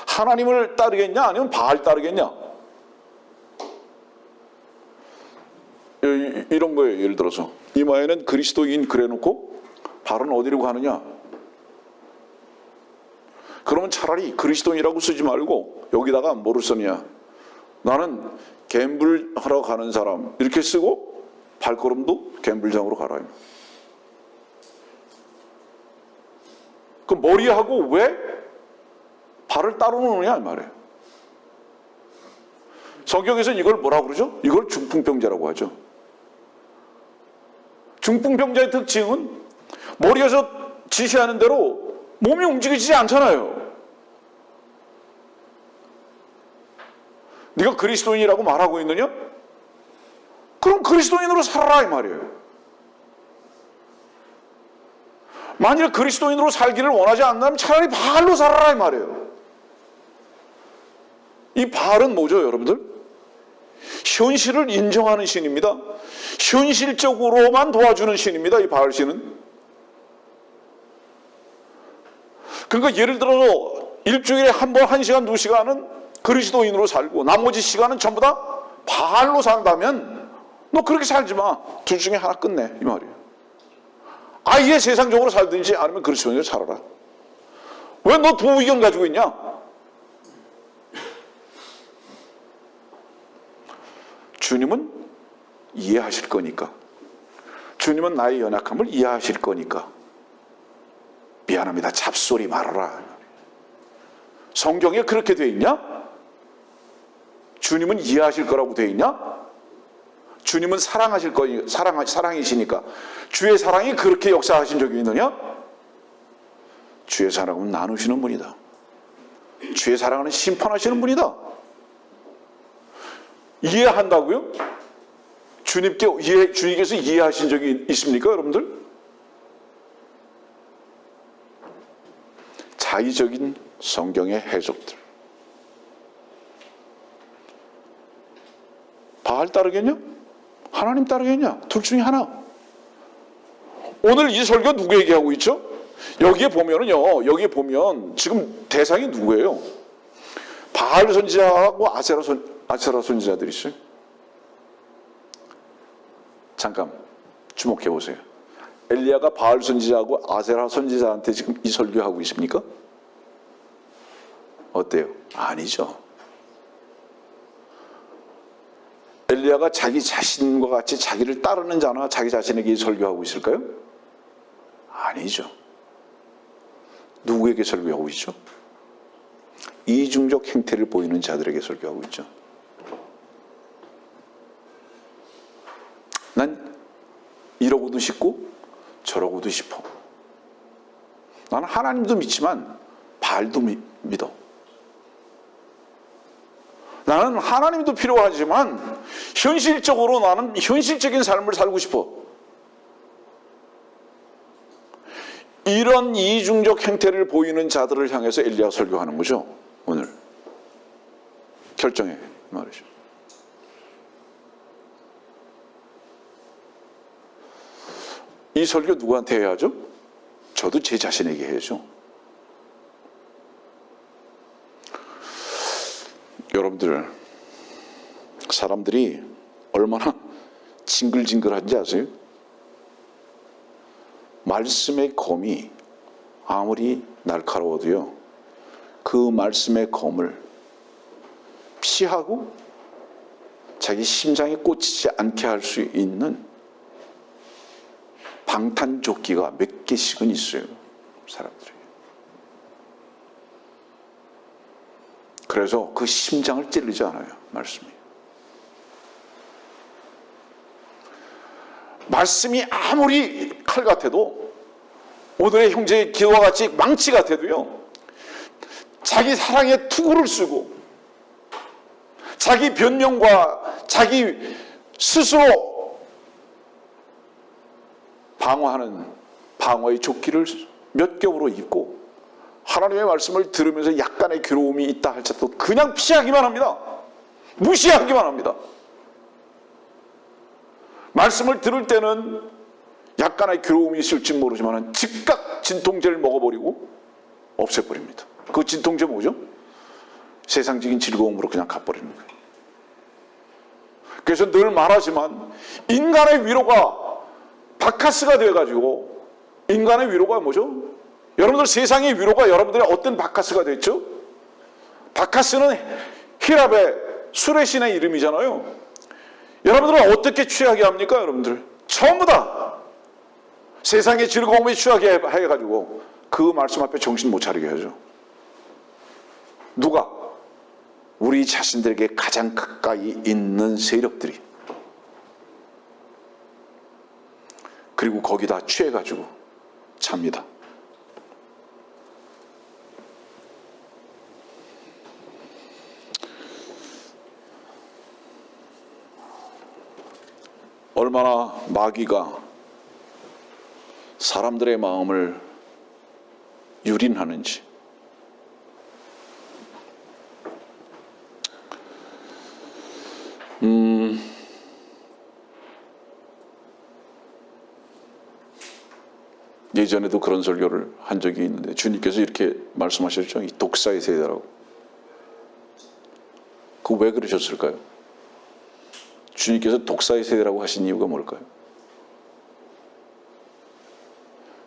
하나님을 따르겠냐? 아니면 바알 따르겠냐? 이런 거예요. 예를 들어서 이마에는 그리스도인 그래놓고 바알은 어디로 가느냐? 그러면 차라리 그리스도인이라고 쓰지 말고 여기다가 뭐를 쓰냐? 나는 갬블하러 가는 사람 이렇게 쓰고 발걸음도 갬블장으로 가라. 그 머리하고 왜 발을 따로 놓느냐 이 말이에요. 성경에서는 이걸 뭐라고 그러죠? 이걸 중풍병자라고 하죠. 중풍병자의 특징은 머리에서 지시하는 대로 몸이 움직이지 않잖아요. 네가 그리스도인이라고 말하고 있느냐? 그럼 그리스도인으로 살아라 이 말이에요. 만일 그리스도인으로 살기를 원하지 않는다면 차라리 바알로 살아라 이 말이에요. 이 바알은 뭐죠 여러분들? 현실을 인정하는 신입니다. 현실적으로만 도와주는 신입니다. 이 바알 신은. 그러니까 예를 들어서 일주일에 한 번 1시간 2시간은 그리스도인으로 살고 나머지 시간은 전부 다 바알로 산다면 너 그렇게 살지 마. 둘 중에 하나 끝내 이 말이에요. 아예 세상적으로 살든지 아니면 그리스도인으로 살아라. 왜 너 두 의견 가지고 있냐? 주님은 이해하실 거니까. 주님은 나의 연약함을 이해하실 거니까. 미안합니다. 잡소리 말아라. 성경에 그렇게 돼 있냐? 주님은 이해하실 거라고 돼 있냐? 주님은 사랑하실 거니 사랑이시니까. 주의 사랑이 그렇게 역사하신 적이 있느냐? 주의 사랑은 나누시는 분이다. 주의 사랑은 심판하시는 분이다. 이해한다고요? 주님께서 이해하신 적이 있습니까, 여러분들? 자의적인 성경의 해석들. 바알 따르겠냐? 하나님 따르겠냐? 둘 중에 하나. 오늘 이 설교 누구 얘기하고 있죠? 여기에 보면 지금 대상이 누구예요? 바알 선지자하고 아세라 선지자들이 있어요. 잠깐 주목해 보세요. 엘리야가 바알 선지자하고 아세라 선지자한테 지금 이 설교하고 있습니까? 어때요? 아니죠. 엘리야가 자기 자신과 같이 자기를 따르는 자나 자기 자신에게 설교하고 있을까요? 아니죠. 누구에게 설교하고 있죠? 이중적 행태를 보이는 자들에게 설교하고 있죠. 난 이러고도 싶고 저러고도 싶어. 나는 하나님도 믿지만 바알도 믿어. 나는 하나님도 필요하지만 현실적으로 나는 현실적인 삶을 살고 싶어. 이런 이중적 행태를 보이는 자들을 향해서 엘리야가 설교하는 거죠. 오늘 결정해 말이죠. 이 설교 누구한테 해야죠? 저도 제 자신에게 해야죠. 여러분들, 사람들이 얼마나 징글징글한지 아세요? 말씀의 검이 아무리 날카로워도요, 그 말씀의 검을 피하고 자기 심장에 꽂히지 않게 할 수 있는 방탄조끼가 몇 개씩은 있어요, 사람들이. 그래서 그 심장을 찌르지 않아요, 말씀이. 말씀이 아무리 칼 같아도, 오늘의 형제의 기도와 같이 망치 같아도요, 자기 사랑의 투구를 쓰고 자기 변명과 자기 스스로 방어하는 방어의 조끼를 몇 겹으로 입고 하나님의 말씀을 들으면서 약간의 괴로움이 있다 할지라도 그냥 피하기만 합니다. 무시하기만 합니다. 말씀을 들을 때는 약간의 괴로움이 있을지 모르지만 즉각 진통제를 먹어버리고 없애버립니다. 그 진통제 뭐죠? 세상적인 즐거움으로 그냥 가버리는 거예요. 그래서 늘 말하지만 인간의 위로가 바카스가 되어가지고, 인간의 위로가 뭐죠? 여러분들 세상의 위로가 여러분들의 어떤 바카스가 됐죠? 바카스는 히랍의 술의 신의 이름이잖아요. 여러분들은 어떻게 취하게 합니까? 여러분들 전부 다 세상의 즐거움에 취하게 해가지고 그 말씀 앞에 정신 못 차리게 하죠. 누가? 우리 자신들에게 가장 가까이 있는 세력들이. 그리고 거기다 취해가지고 잡니다. 얼마나 마귀가 사람들의 마음을 유린하는지. 예전에도 그런 설교를 한 적이 있는데 주님께서 이렇게 말씀하셨죠. 이 독사의 세대라고. 그거 왜 그러셨을까요? 주님께서 독사의 세대라고 하신 이유가 뭘까요?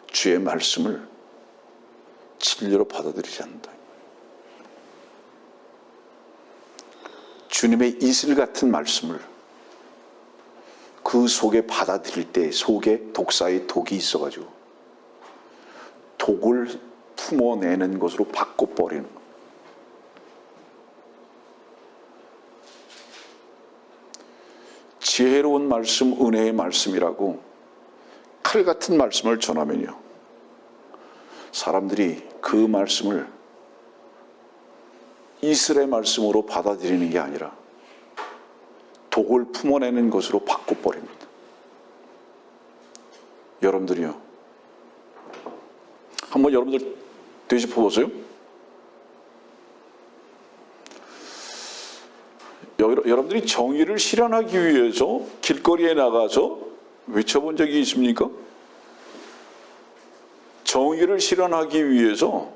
주의 말씀을 진리로 받아들이지 않는다. 주님의 이슬 같은 말씀을 그 속에 받아들일 때 속에 독사의 독이 있어가지고 독을 품어내는 것으로 바꿔버리는 것. 지혜로운 말씀, 은혜의 말씀이라고 칼 같은 말씀을 전하면요, 사람들이 그 말씀을 이슬의 말씀으로 받아들이는 게 아니라 독을 품어내는 것으로 바꿔버립니다. 여러분들이요, 한번 여러분들 되짚어보세요. 여러분들이 정의를 실현하기 위해서 길거리에 나가서 외쳐본 적이 있습니까? 정의를 실현하기 위해서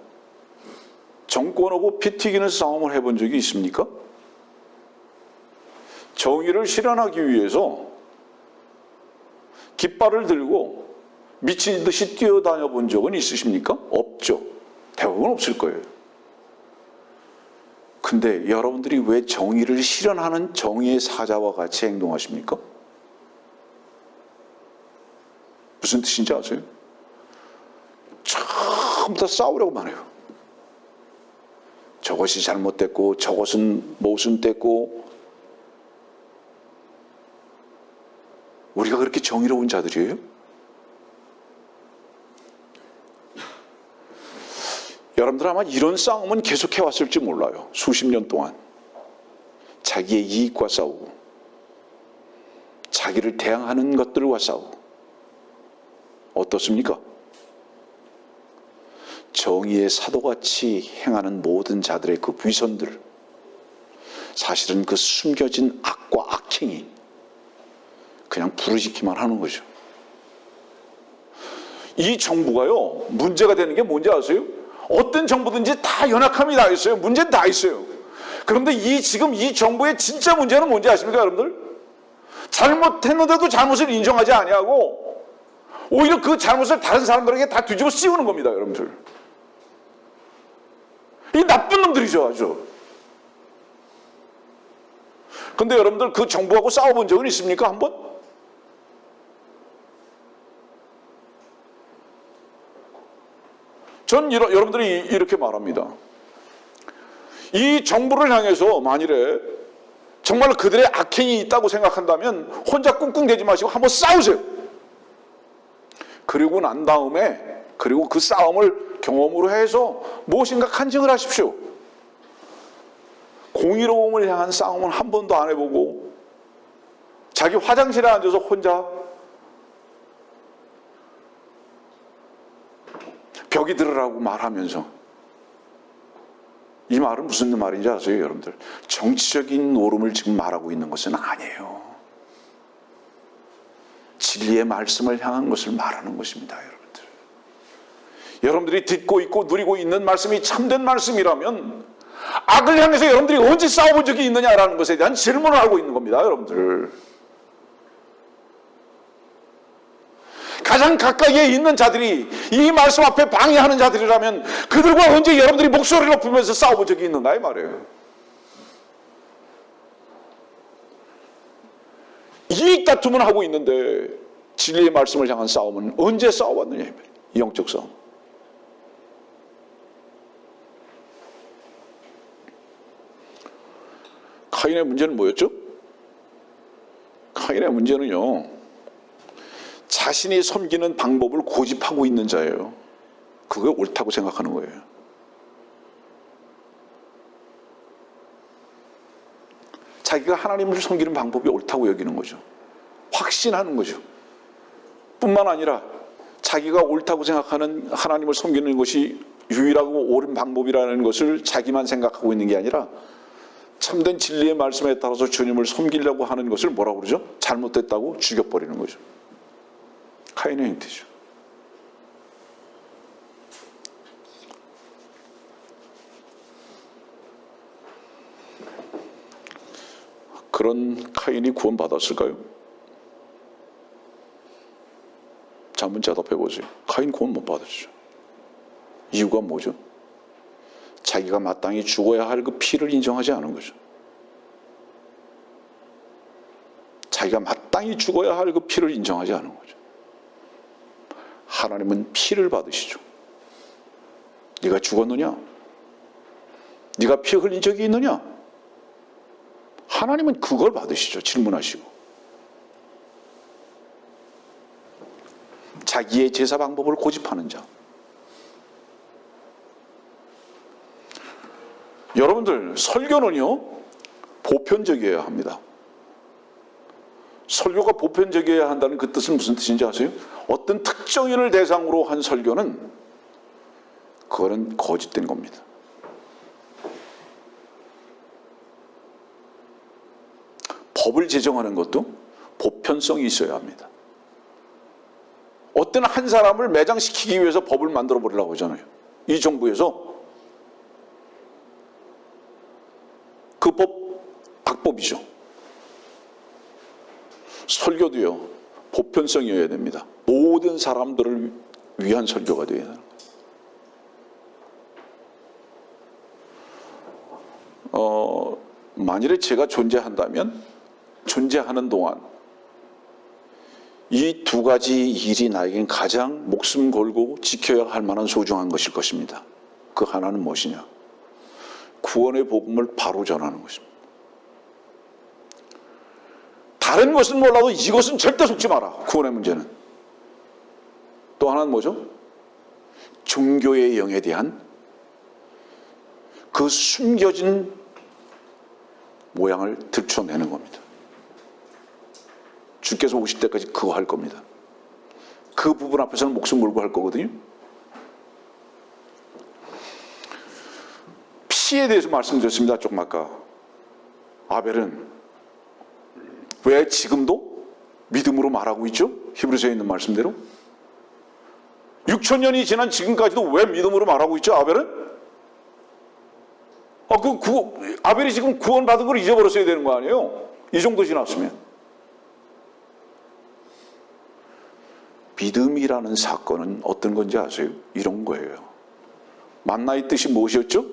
정권하고 피 튀기는 싸움을 해본 적이 있습니까? 정의를 실현하기 위해서 깃발을 들고 미친 듯이 뛰어다녀 본 적은 있으십니까? 없죠. 대부분 없을 거예요. 근데 여러분들이 왜 정의를 실현하는 정의의 사자와 같이 행동하십니까? 무슨 뜻인지 아세요? 전부 다 싸우려고만 해요. 저것이 잘못됐고 저것은 모순됐고. 우리가 그렇게 정의로운 자들이에요? 여러분들 아마 이런 싸움은 계속해 왔을지 몰라요. 수십 년 동안 자기의 이익과 싸우고 자기를 대항하는 것들과 싸우고. 어떻습니까? 정의의 사도같이 행하는 모든 자들의 그 위선들, 사실은 그 숨겨진 악과 악행이 그냥 부르짖기만 하는 거죠. 이 정부가요, 문제가 되는 게 뭔지 아세요? 어떤 정부든지 다 연약함이 다 있어요. 문제는 다 있어요. 그런데 지금 이 정부의 진짜 문제는 뭔지 아십니까, 여러분들? 잘못했는데도 잘못을 인정하지 아니하고 오히려 그 잘못을 다른 사람들에게 다 뒤집어 씌우는 겁니다, 여러분들. 이 나쁜 놈들이죠, 아주. 근데 여러분들 그 정부하고 싸워본 적은 있습니까? 한번? 전 여러분들이 이렇게 말합니다. 이 정부를 향해서 만일에 정말 그들의 악행이 있다고 생각한다면 혼자 꿍꿍대지 마시고 한번 싸우세요. 그리고 난 다음에 그리고 그 싸움을 경험으로 해서 무엇인가 간증을 하십시오. 공의로움을 향한 싸움은 한 번도 안 해보고 자기 화장실에 앉아서 혼자 벽이 들으라고 말하면서, 이 말은 무슨 말인지 아세요, 여러분들? 정치적인 노름을 지금 말하고 있는 것은 아니에요. 진리의 말씀을 향한 것을 말하는 것입니다, 여러분들. 여러분들이 듣고 있고 누리고 있는 말씀이 참된 말씀이라면 악을 향해서 여러분들이 언제 싸워본 적이 있느냐라는 것에 대한 질문을 하고 있는 겁니다, 여러분들. 가장 가까이에 있는 자들이 이 말씀 앞에 방해하는 자들이라면 그들과 언제 여러분들이 목소리를 높이면서 싸워본 적이 있는가 이 말이에요. 이익 다툼은 하고 있는데 진리의 말씀을 향한 싸움은 언제 싸워봤느냐 이 말이에요. 영적 싸움. 카인의 문제는 뭐였죠? 카인의 문제는요, 자신이 섬기는 방법을 고집하고 있는 자예요. 그게 옳다고 생각하는 거예요. 자기가 하나님을 섬기는 방법이 옳다고 여기는 거죠. 확신하는 거죠. 뿐만 아니라 자기가 옳다고 생각하는 하나님을 섬기는 것이 유일하고 옳은 방법이라는 것을 자기만 생각하고 있는 게 아니라 참된 진리의 말씀에 따라서 주님을 섬기려고 하는 것을 뭐라고 그러죠? 잘못됐다고 죽여버리는 거죠. 카인의 행태죠. 그런 카인이 구원받았을까요? 자, 한번 대답해 보세요. 카인 구원 못 받았죠. 이유가 뭐죠? 자기가 마땅히 죽어야 할 그 피를 인정하지 않은 거죠. 자기가 마땅히 죽어야 할 그 피를 인정하지 않은 거죠. 하나님은 피를 받으시죠. 네가 죽었느냐? 네가 피 흘린 적이 있느냐? 하나님은 그걸 받으시죠. 질문하시고. 자기의 제사 방법을 고집하는 자. 여러분들, 설교는요, 보편적이어야 합니다. 설교가 보편적이어야 한다는 그 뜻은 무슨 뜻인지 아세요? 어떤 특정인을 대상으로 한 설교는 그거는 거짓된 겁니다. 법을 제정하는 것도 보편성이 있어야 합니다. 어떤 한 사람을 매장시키기 위해서 법을 만들어 버리려고 하잖아요. 이 정부에서 그 법 악법이죠. 설교도요, 보편성이어야 됩니다. 모든 사람들을 위한 설교가 되어야 합니다. 만일에 제가 존재한다면 존재하는 동안 이 두 가지 일이 나에겐 가장 목숨 걸고 지켜야 할 만한 소중한 것일 것입니다. 그 하나는 무엇이냐? 구원의 복음을 바로 전하는 것입니다. 다른 것은 몰라도 이것은 절대 속지 마라. 구원의 문제는. 또 하나는 뭐죠? 종교의 영에 대한 그 숨겨진 모양을 들춰내는 겁니다. 주께서 오실 때까지 그거 할 겁니다. 그 부분 앞에서는 목숨 걸고 할 거거든요. 피에 대해서 말씀드렸습니다. 조금 아까. 아벨은 왜 지금도 믿음으로 말하고 있죠? 히브리서에 있는 말씀대로. 6,000년이 지난 지금까지도 왜 믿음으로 말하고 있죠? 아벨은? 아벨이 지금 구원받은 걸 잊어버렸어야 되는 거 아니에요? 이 정도 지났으면. 믿음이라는 사건은 어떤 건지 아세요? 이런 거예요. 만나의 뜻이 무엇이었죠?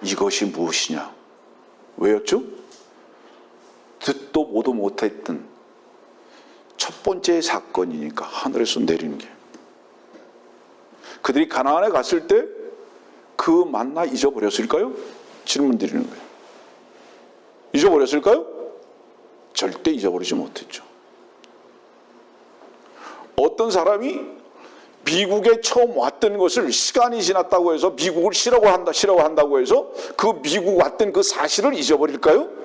이것이 무엇이냐? 왜였죠? 듣도 보도 못했던 첫 번째 사건이니까 하늘에서 내리는 게. 그들이 가나안에 갔을 때 그 만나 잊어버렸을까요? 질문 드리는 거예요. 잊어버렸을까요? 절대 잊어버리지 못했죠. 어떤 사람이 미국에 처음 왔던 것을 시간이 지났다고 해서 미국을 싫어한다고 해서 그 미국 왔던 그 사실을 잊어버릴까요?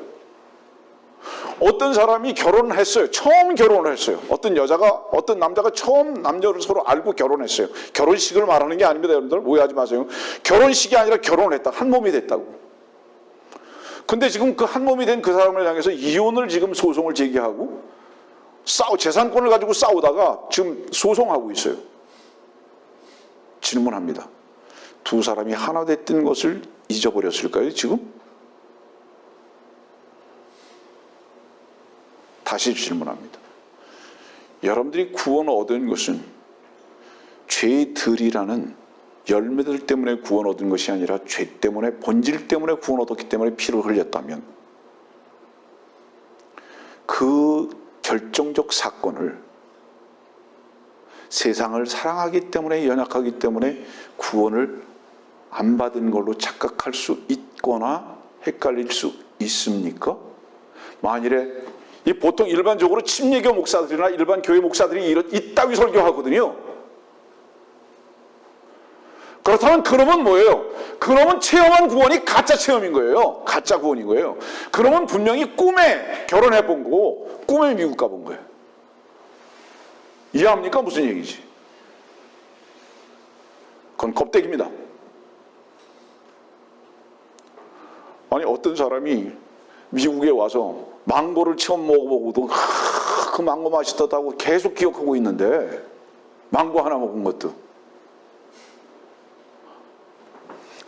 어떤 사람이 결혼을 했어요. 처음 결혼을 했어요. 어떤 남자가 처음 남녀를 서로 알고 결혼했어요. 결혼식을 말하는 게 아닙니다. 여러분들 오해하지 마세요. 결혼식이 아니라 결혼을 했다. 한 몸이 됐다고. 근데 지금 그 한 몸이 된 그 사람을 향해서 이혼을 지금 소송을 제기하고 재산권을 가지고 싸우다가 지금 소송하고 있어요. 질문합니다. 두 사람이 하나 됐던 것을 잊어버렸을까요, 지금? 다시 질문합니다. 여러분들이 구원을 얻은 것은 죄들이라는 열매들 때문에 구원 얻은 것이 아니라 죄 때문에, 본질 때문에 구원 얻었기 때문에 피를 흘렸다면 그 결정적 사건을 세상을 사랑하기 때문에, 연약하기 때문에 구원을 안 받은 걸로 착각할 수 있거나 헷갈릴 수 있습니까? 만일에 보통 일반적으로 침례교 목사들이나 일반 교회 목사들이 이따위 설교하거든요. 그렇다면 그놈은 뭐예요? 그놈은 체험한 구원이 가짜 체험인 거예요. 가짜 구원인 거예요. 그놈은 분명히 꿈에 결혼해 본 거고 꿈에 미국 가본 거예요. 이해합니까? 무슨 얘기지? 그건 껍데기입니다. 아니 어떤 사람이 미국에 와서 망고를 처음 먹어보고도 그 망고 맛있다고 계속 기억하고 있는데 망고 하나 먹은 것도.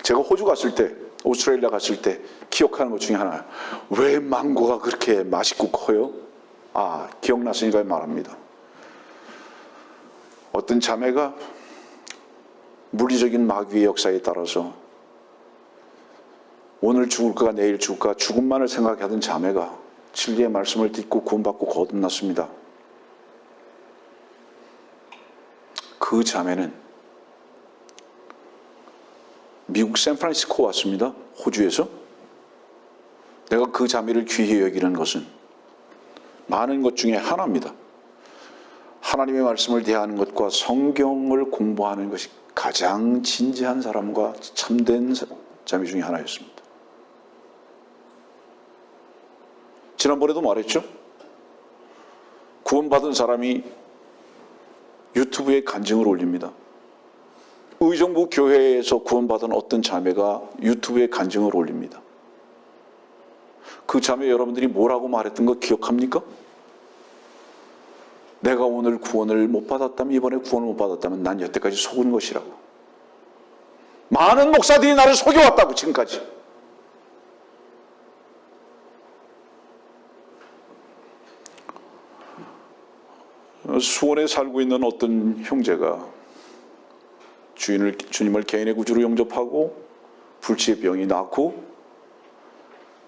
제가 호주 갔을 때, 오스트레일리아 갔을 때 기억하는 것 중에 하나, 왜 망고가 그렇게 맛있고 커요? 기억났으니까 말합니다. 어떤 자매가 물리적인 마귀의 역사에 따라서 오늘 죽을까 내일 죽을까 죽음만을 생각하던 자매가 진리의 말씀을 듣고 구원받고 거듭났습니다. 그 자매는 미국 샌프란시스코 왔습니다. 호주에서. 내가 그 자매를 귀히 여기는 것은 많은 것 중에 하나입니다. 하나님의 말씀을 대하는 것과 성경을 공부하는 것이 가장 진지한 사람과 참된 자매 중에 하나였습니다. 지난번에도 말했죠. 구원받은 사람이 유튜브에 간증을 올립니다. 의정부 교회에서 구원받은 어떤 자매가 유튜브에 간증을 올립니다. 그 자매 여러분들이 뭐라고 말했던 거 기억합니까? 내가 오늘 구원을 못 받았다면, 이번에 구원을 못 받았다면 난 여태까지 속은 것이라고. 많은 목사들이 나를 속여왔다고 지금까지. 수원에 살고 있는 어떤 형제가 주님을 개인의 구주로 영접하고 불치의 병이 낫고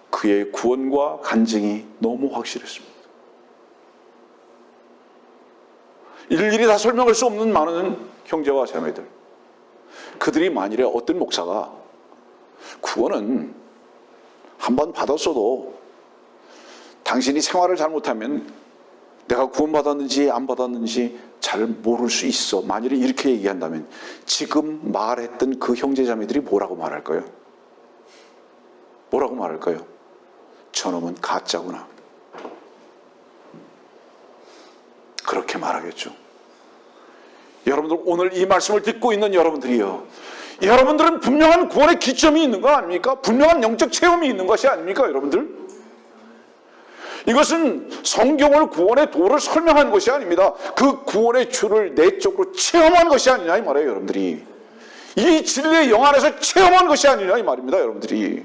그의 구원과 간증이 너무 확실했습니다. 일일이 다 설명할 수 없는 많은 형제와 자매들, 그들이 만일에 어떤 목사가 구원은 한번 받았어도 당신이 생활을 잘못하면 내가 구원받았는지 안 받았는지 잘 모를 수 있어, 만일에 이렇게 얘기한다면 지금 말했던 그 형제자매들이 뭐라고 말할까요? 뭐라고 말할까요? 저놈은 가짜구나, 그렇게 말하겠죠. 여러분들, 오늘 이 말씀을 듣고 있는 여러분들이요, 여러분들은 분명한 구원의 기점이 있는 거 아닙니까? 분명한 영적 체험이 있는 것이 아닙니까? 여러분들, 이것은 성경을 구원의 도를 설명하는 것이 아닙니다. 그 구원의 주를 내적으로 체험한 것이 아니냐 이 말이에요. 여러분들이 이 진리의 영 안에서 체험한 것이 아니냐 이 말입니다. 여러분들이,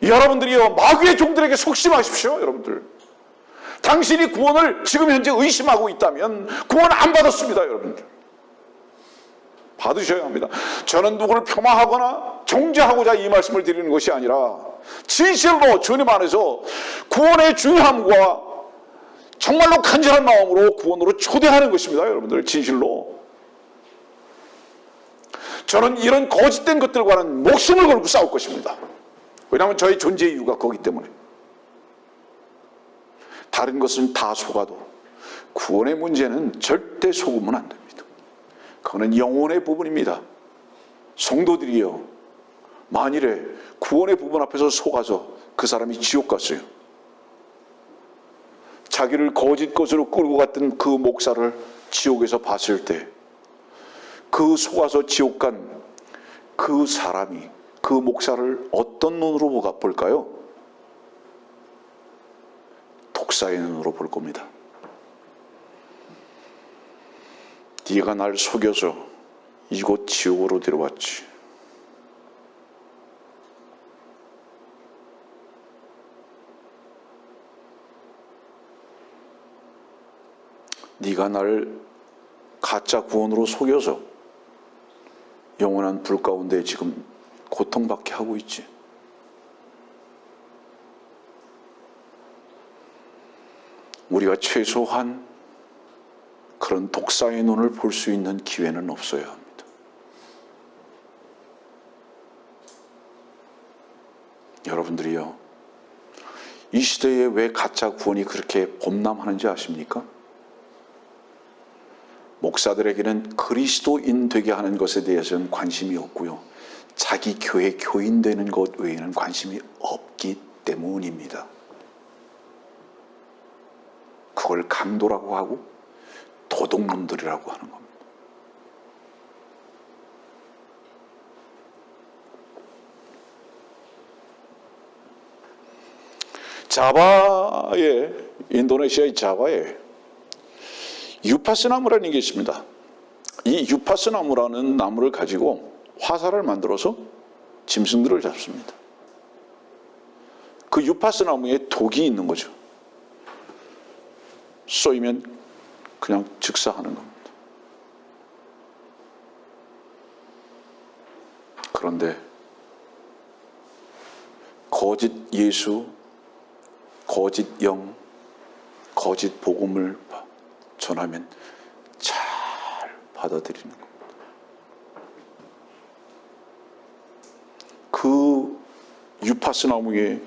여러분들이요, 마귀의 종들에게 속지 마십시오. 여러분들, 당신이 구원을 지금 현재 의심하고 있다면 구원 안 받았습니다. 여러분들, 받으셔야 합니다. 저는 누구를 폄하하거나 정죄하고자 이 말씀을 드리는 것이 아니라 진실로 주님 안에서 구원의 중요함과 정말로 간절한 마음으로 구원으로 초대하는 것입니다. 여러분들, 진실로. 저는 이런 거짓된 것들과는 목숨을 걸고 싸울 것입니다. 왜냐하면 저의 존재 이유가 거기 때문에. 다른 것은 다 속아도 구원의 문제는 절대 속으면 안 됩니다. 그거는 영혼의 부분입니다. 성도들이요, 만일에 구원의 부분 앞에서 속아서 그 사람이 지옥 갔어요. 자기를 거짓 것으로 끌고 갔던 그 목사를 지옥에서 봤을 때 그 속아서 지옥 간 그 사람이 그 목사를 어떤 눈으로 볼까요? 독사의 눈으로 볼 겁니다. 네가 날 속여서 이곳 지옥으로 데려왔지. 네가 날 가짜 구원으로 속여서 영원한 불 가운데 지금 고통받게 하고 있지. 우리가 최소한 그런 독사의 눈을 볼 수 있는 기회는 없어야 합니다. 여러분들이요, 이 시대에 왜 가짜 구원이 그렇게 범람하는지 아십니까? 목사들에게는 그리스도인 되게 하는 것에 대해서는 관심이 없고요, 자기 교회 교인 되는 것 외에는 관심이 없기 때문입니다. 그걸 강도라고 하고 도둑놈들이라고 하는 겁니다. 자바에, 인도네시아의 자바에 유파스 나무라는 게 있습니다. 이 유파스 나무라는 나무를 가지고 화살을 만들어서 짐승들을 잡습니다. 그 유파스 나무에 독이 있는 거죠. 쏘이면 그냥 즉사하는 겁니다. 그런데 거짓 예수, 거짓 영, 거짓 복음을 전하면 잘 받아들이는 겁니다. 그 유파스 나무의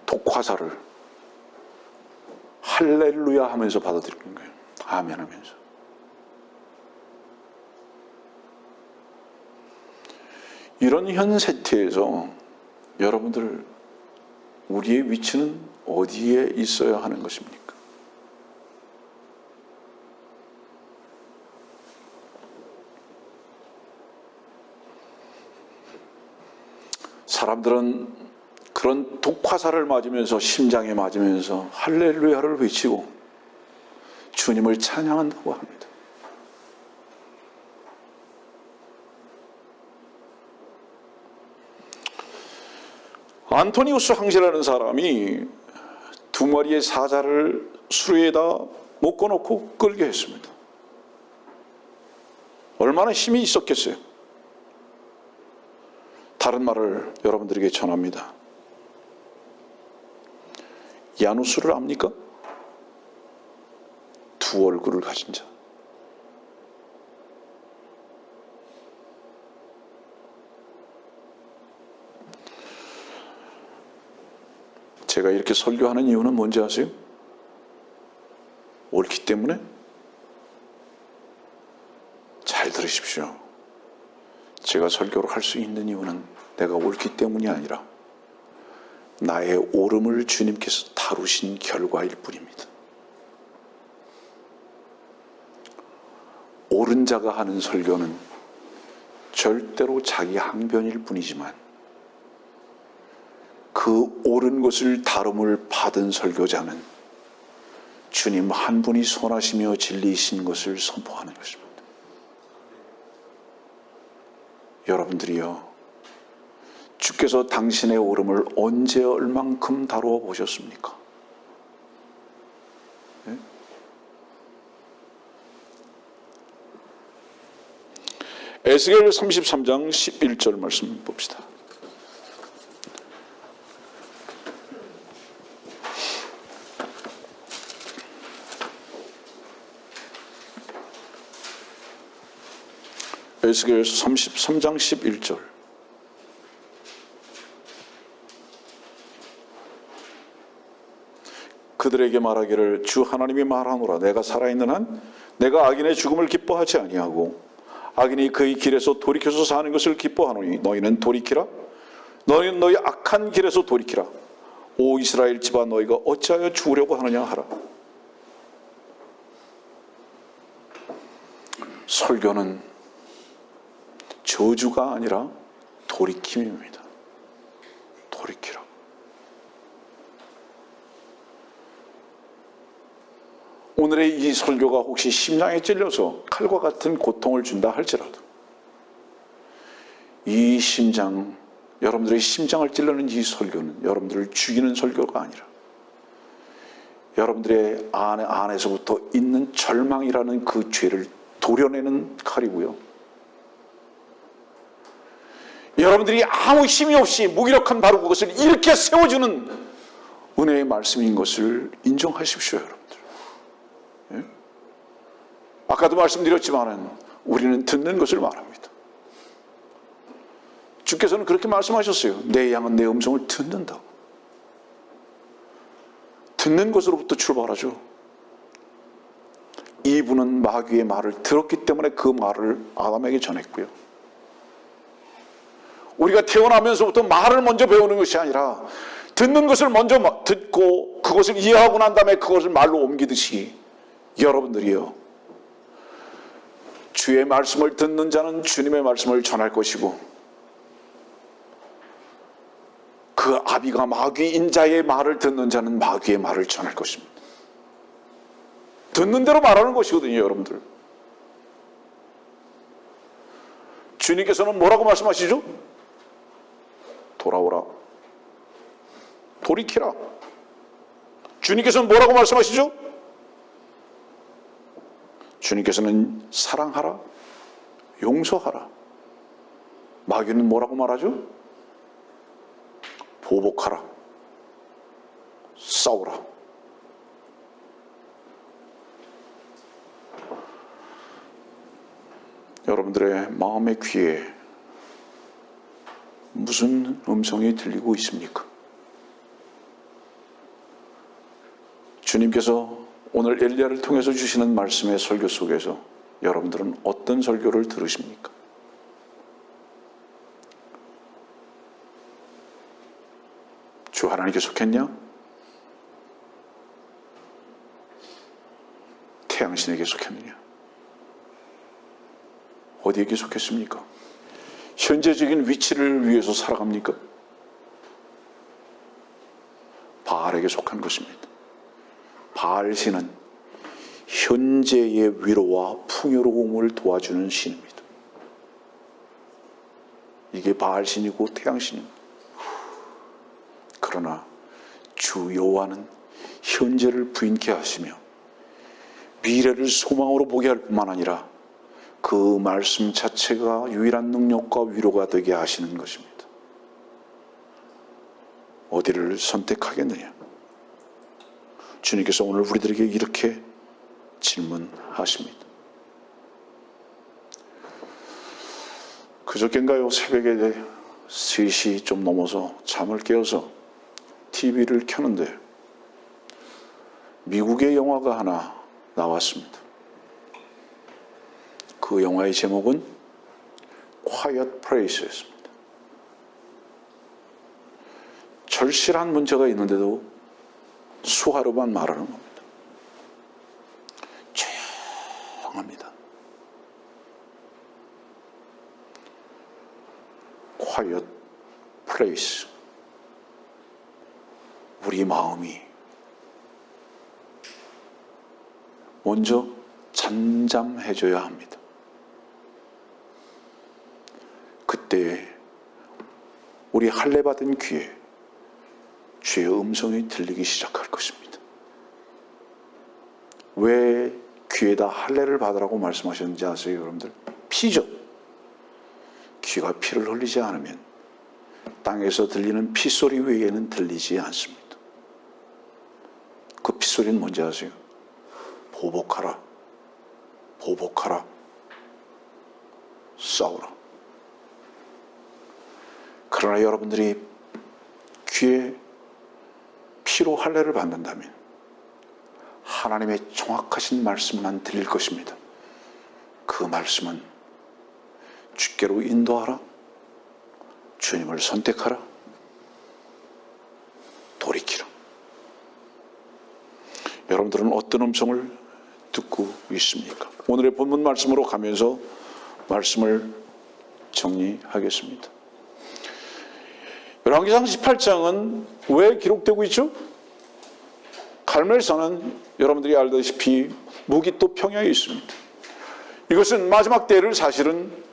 독화살을 할렐루야 하면서 받아들이는 거예요. 아멘 하면서. 이런 현 세태에서 여러분들, 우리의 위치는 어디에 있어야 하는 것입니까? 사람들은 그런 독화살을 맞으면서, 심장에 맞으면서 할렐루야를 외치고 주님을 찬양한다고 합니다. 안토니우스 황제라는 사람이 2마리의 사자를 수레에다 묶어놓고 끌게 했습니다. 얼마나 힘이 있었겠어요? 다른 말을 여러분들에게 전합니다. 야누스를 압니까? 2 얼굴을 가진 자. 제가 이렇게 설교하는 이유는 뭔지 아세요? 옳기 때문에? 잘 들으십시오. 제가 설교를 할 수 있는 이유는 내가 옳기 때문이 아니라 나의 옳음을 주님께서 다루신 결과일 뿐입니다. 옳은 자가 하는 설교는 절대로 자기 항변일 뿐이지만 그 옳은 것을 다름을 받은 설교자는 주님 한 분이 선하시며 진리이신 것을 선포하는 것입니다. 여러분들이요, 주께서 당신의 옳음을 언제 얼만큼 다루어 보셨습니까? 네? 에스겔 33장 11절 말씀 봅시다. 에스겔 33장 11절. 그들에게 말하기를 주 하나님이 말하노라. 내가 살아있는 한 내가 악인의 죽음을 기뻐하지 아니하고 악인이 그의 길에서 돌이켜서 사는 것을 기뻐하노니 너희는 돌이키라. 너희는 너희 악한 길에서 돌이키라. 오 이스라엘 집아 너희가 어찌하여 죽으려고 하느냐 하라. 설교는 저주가 아니라 돌이킴입니다. 돌이키라. 오늘의 이 설교가 혹시 심장에 찔려서 칼과 같은 고통을 준다 할지라도 이 심장, 여러분들의 심장을 찔르는 이 설교는 여러분들을 죽이는 설교가 아니라 여러분들의 안에서부터 있는 절망이라는 그 죄를 도려내는 칼이고요. 여러분들이 아무 힘이 없이 무기력한 바로 그것을 이렇게 세워주는 은혜의 말씀인 것을 인정하십시오, 여러분들. 예? 아까도 말씀드렸지만 우리는 듣는 것을 말합니다. 주께서는 그렇게 말씀하셨어요. 내 양은 내 음성을 듣는다고. 듣는 것으로부터 출발하죠. 이분은 마귀의 말을 들었기 때문에 그 말을 아담에게 전했고요. 우리가 태어나면서부터 말을 먼저 배우는 것이 아니라 듣는 것을 먼저 듣고 그것을 이해하고 난 다음에 그것을 말로 옮기듯이 여러분들이요, 주의 말씀을 듣는 자는 주님의 말씀을 전할 것이고 그 아비가 마귀인 자의 말을 듣는 자는 마귀의 말을 전할 것입니다. 듣는 대로 말하는 것이거든요, 여러분들. 주님께서는 뭐라고 말씀하시죠? 돌아오라. 돌이키라. 주님께서는 뭐라고 말씀하시죠? 주님께서는 사랑하라. 용서하라. 마귀는 뭐라고 말하죠? 보복하라. 싸우라. 여러분들의 마음의 귀에 무슨 음성이 들리고 있습니까? 주님께서 오늘 엘리야를 통해서 주시는 말씀의 설교 속에서 여러분들은 어떤 설교를 들으십니까? 주 하나님께 속했냐? 태양신에게 속했느냐? 어디에게 속했습니까? 현재적인 위치를 위해서 살아갑니까? 바알에게 속한 것입니다. 바알신은 현재의 위로와 풍요로움을 도와주는 신입니다. 이게 바알신이고 태양신입니다. 그러나 주 여호와는 현재를 부인케 하시며 미래를 소망으로 보게 할 뿐만 아니라 그 말씀 자체가 유일한 능력과 위로가 되게 하시는 것입니다. 어디를 선택하겠느냐? 주님께서 오늘 우리들에게 이렇게 질문하십니다. 그저께인가요? 새벽에 3시 좀 넘어서 잠을 깨어서 TV를 켜는데 미국의 영화가 하나 나왔습니다. 그 영화의 제목은 Quiet Place였습니다. 절실한 문제가 있는데도 수화로만 말하는 겁니다. 조용합니다. Quiet Place. 우리 마음이 먼저 잠잠해져야 합니다. 그때 우리 할례 받은 귀에 주의 음성이 들리기 시작할 것입니다. 왜 귀에다 할례를 받으라고 말씀하셨는지 아세요, 여러분들? 피죠. 귀가 피를 흘리지 않으면 땅에서 들리는 피소리 외에는 들리지 않습니다. 그 피소리는 뭔지 아세요? 보복하라, 보복하라, 싸우라. 그러나 여러분들이 귀에 피로 할례를 받는다면 하나님의 정확하신 말씀만 들릴 것입니다. 그 말씀은 주께로 인도하라, 주님을 선택하라, 돌이키라. 여러분들은 어떤 음성을 듣고 있습니까? 오늘의 본문 말씀으로 가면서 말씀을 정리하겠습니다. 열왕기상 18장은 왜 기록되고 있죠? 갈멜산은 여러분들이 알다시피 무기토 평야에 있습니다. 이것은 마지막 때를 사실은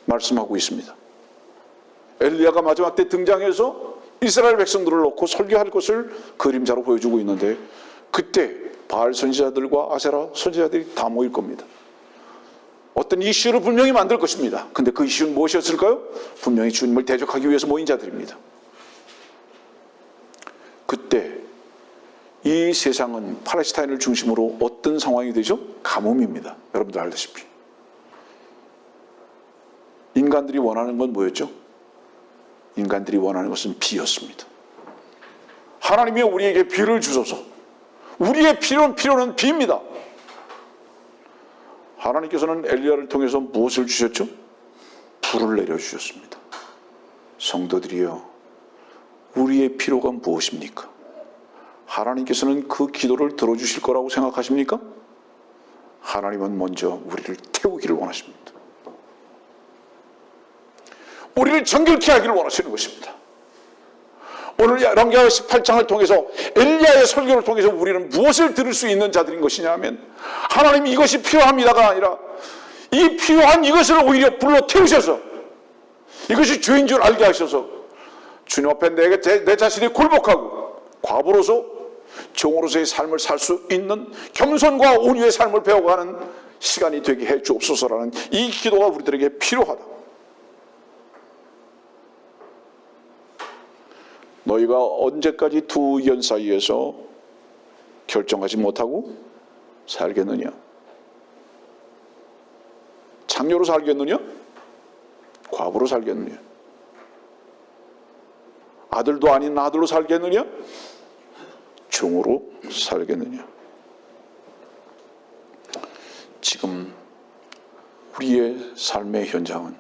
말씀하고 있습니다. 엘리야가 마지막 때 등장해서 이스라엘 백성들을 놓고 설교할 것을 그림자로 보여주고 있는데, 그때 바알 선지자들과 아세라 선지자들이 다 모일 겁니다. 어떤 이슈를 분명히 만들 것입니다. 근데 그 이슈는 무엇이었을까요? 분명히 주님을 대적하기 위해서 모인 자들입니다. 그때 이 세상은 팔레스타인을 중심으로 어떤 상황이 되죠? 가뭄입니다. 여러분들 알다시피. 인간들이 원하는 건 뭐였죠? 인간들이 원하는 것은 비였습니다. 하나님이 우리에게 비를 주소서. 우리의 필요는 비입니다. 하나님께서는 엘리야를 통해서 무엇을 주셨죠? 불을 내려주셨습니다. 성도들이여, 우리의 필요가 무엇입니까? 하나님께서는 그 기도를 들어주실 거라고 생각하십니까? 하나님은 먼저 우리를 태우기를 원하십니다. 우리를 정결케 하기를 원하시는 것입니다. 오늘 열왕기하 18장을 통해서, 엘리야의 설교를 통해서 우리는 무엇을 들을 수 있는 자들인 것이냐 하면, 하나님 이것이 필요합니다가 아니라 이 필요한 이것을 오히려 불러 태우셔서 이것이 죄인 줄 알게 하셔서 주님 앞에 내 자신이 굴복하고 과부로서 종으로서의 삶을 살 수 있는 겸손과 온유의 삶을 배워가는 시간이 되게 해 주옵소서라는 이 기도가 우리들에게 필요하다. 너희가 언제까지 두 의견 사이에서 결정하지 못하고 살겠느냐? 창녀로 살겠느냐? 과부로 살겠느냐? 아들도 아닌 아들로 살겠느냐? 종으로 살겠느냐? 지금 우리의 삶의 현장은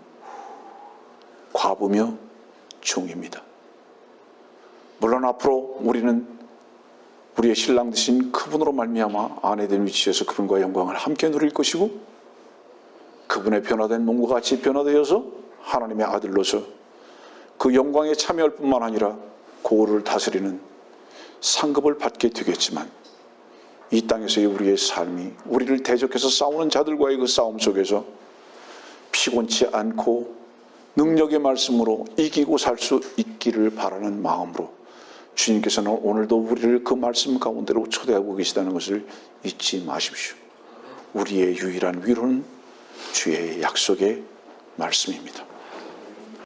과부며 종입니다. 물론 앞으로 우리는 우리의 신랑 되신 그분으로 말미암아 아내된 위치에서 그분과 영광을 함께 누릴 것이고, 그분의 변화된 몸과 같이 변화되어서 하나님의 아들로서 그 영광에 참여할 뿐만 아니라 고을을 다스리는 상급을 받게 되겠지만, 이 땅에서의 우리의 삶이 우리를 대적해서 싸우는 자들과의 그 싸움 속에서 피곤치 않고 능력의 말씀으로 이기고 살 수 있기를 바라는 마음으로 주님께서는 오늘도 우리를 그 말씀 가운데로 초대하고 계시다는 것을 잊지 마십시오. 우리의 유일한 위로는 주의 약속의 말씀입니다.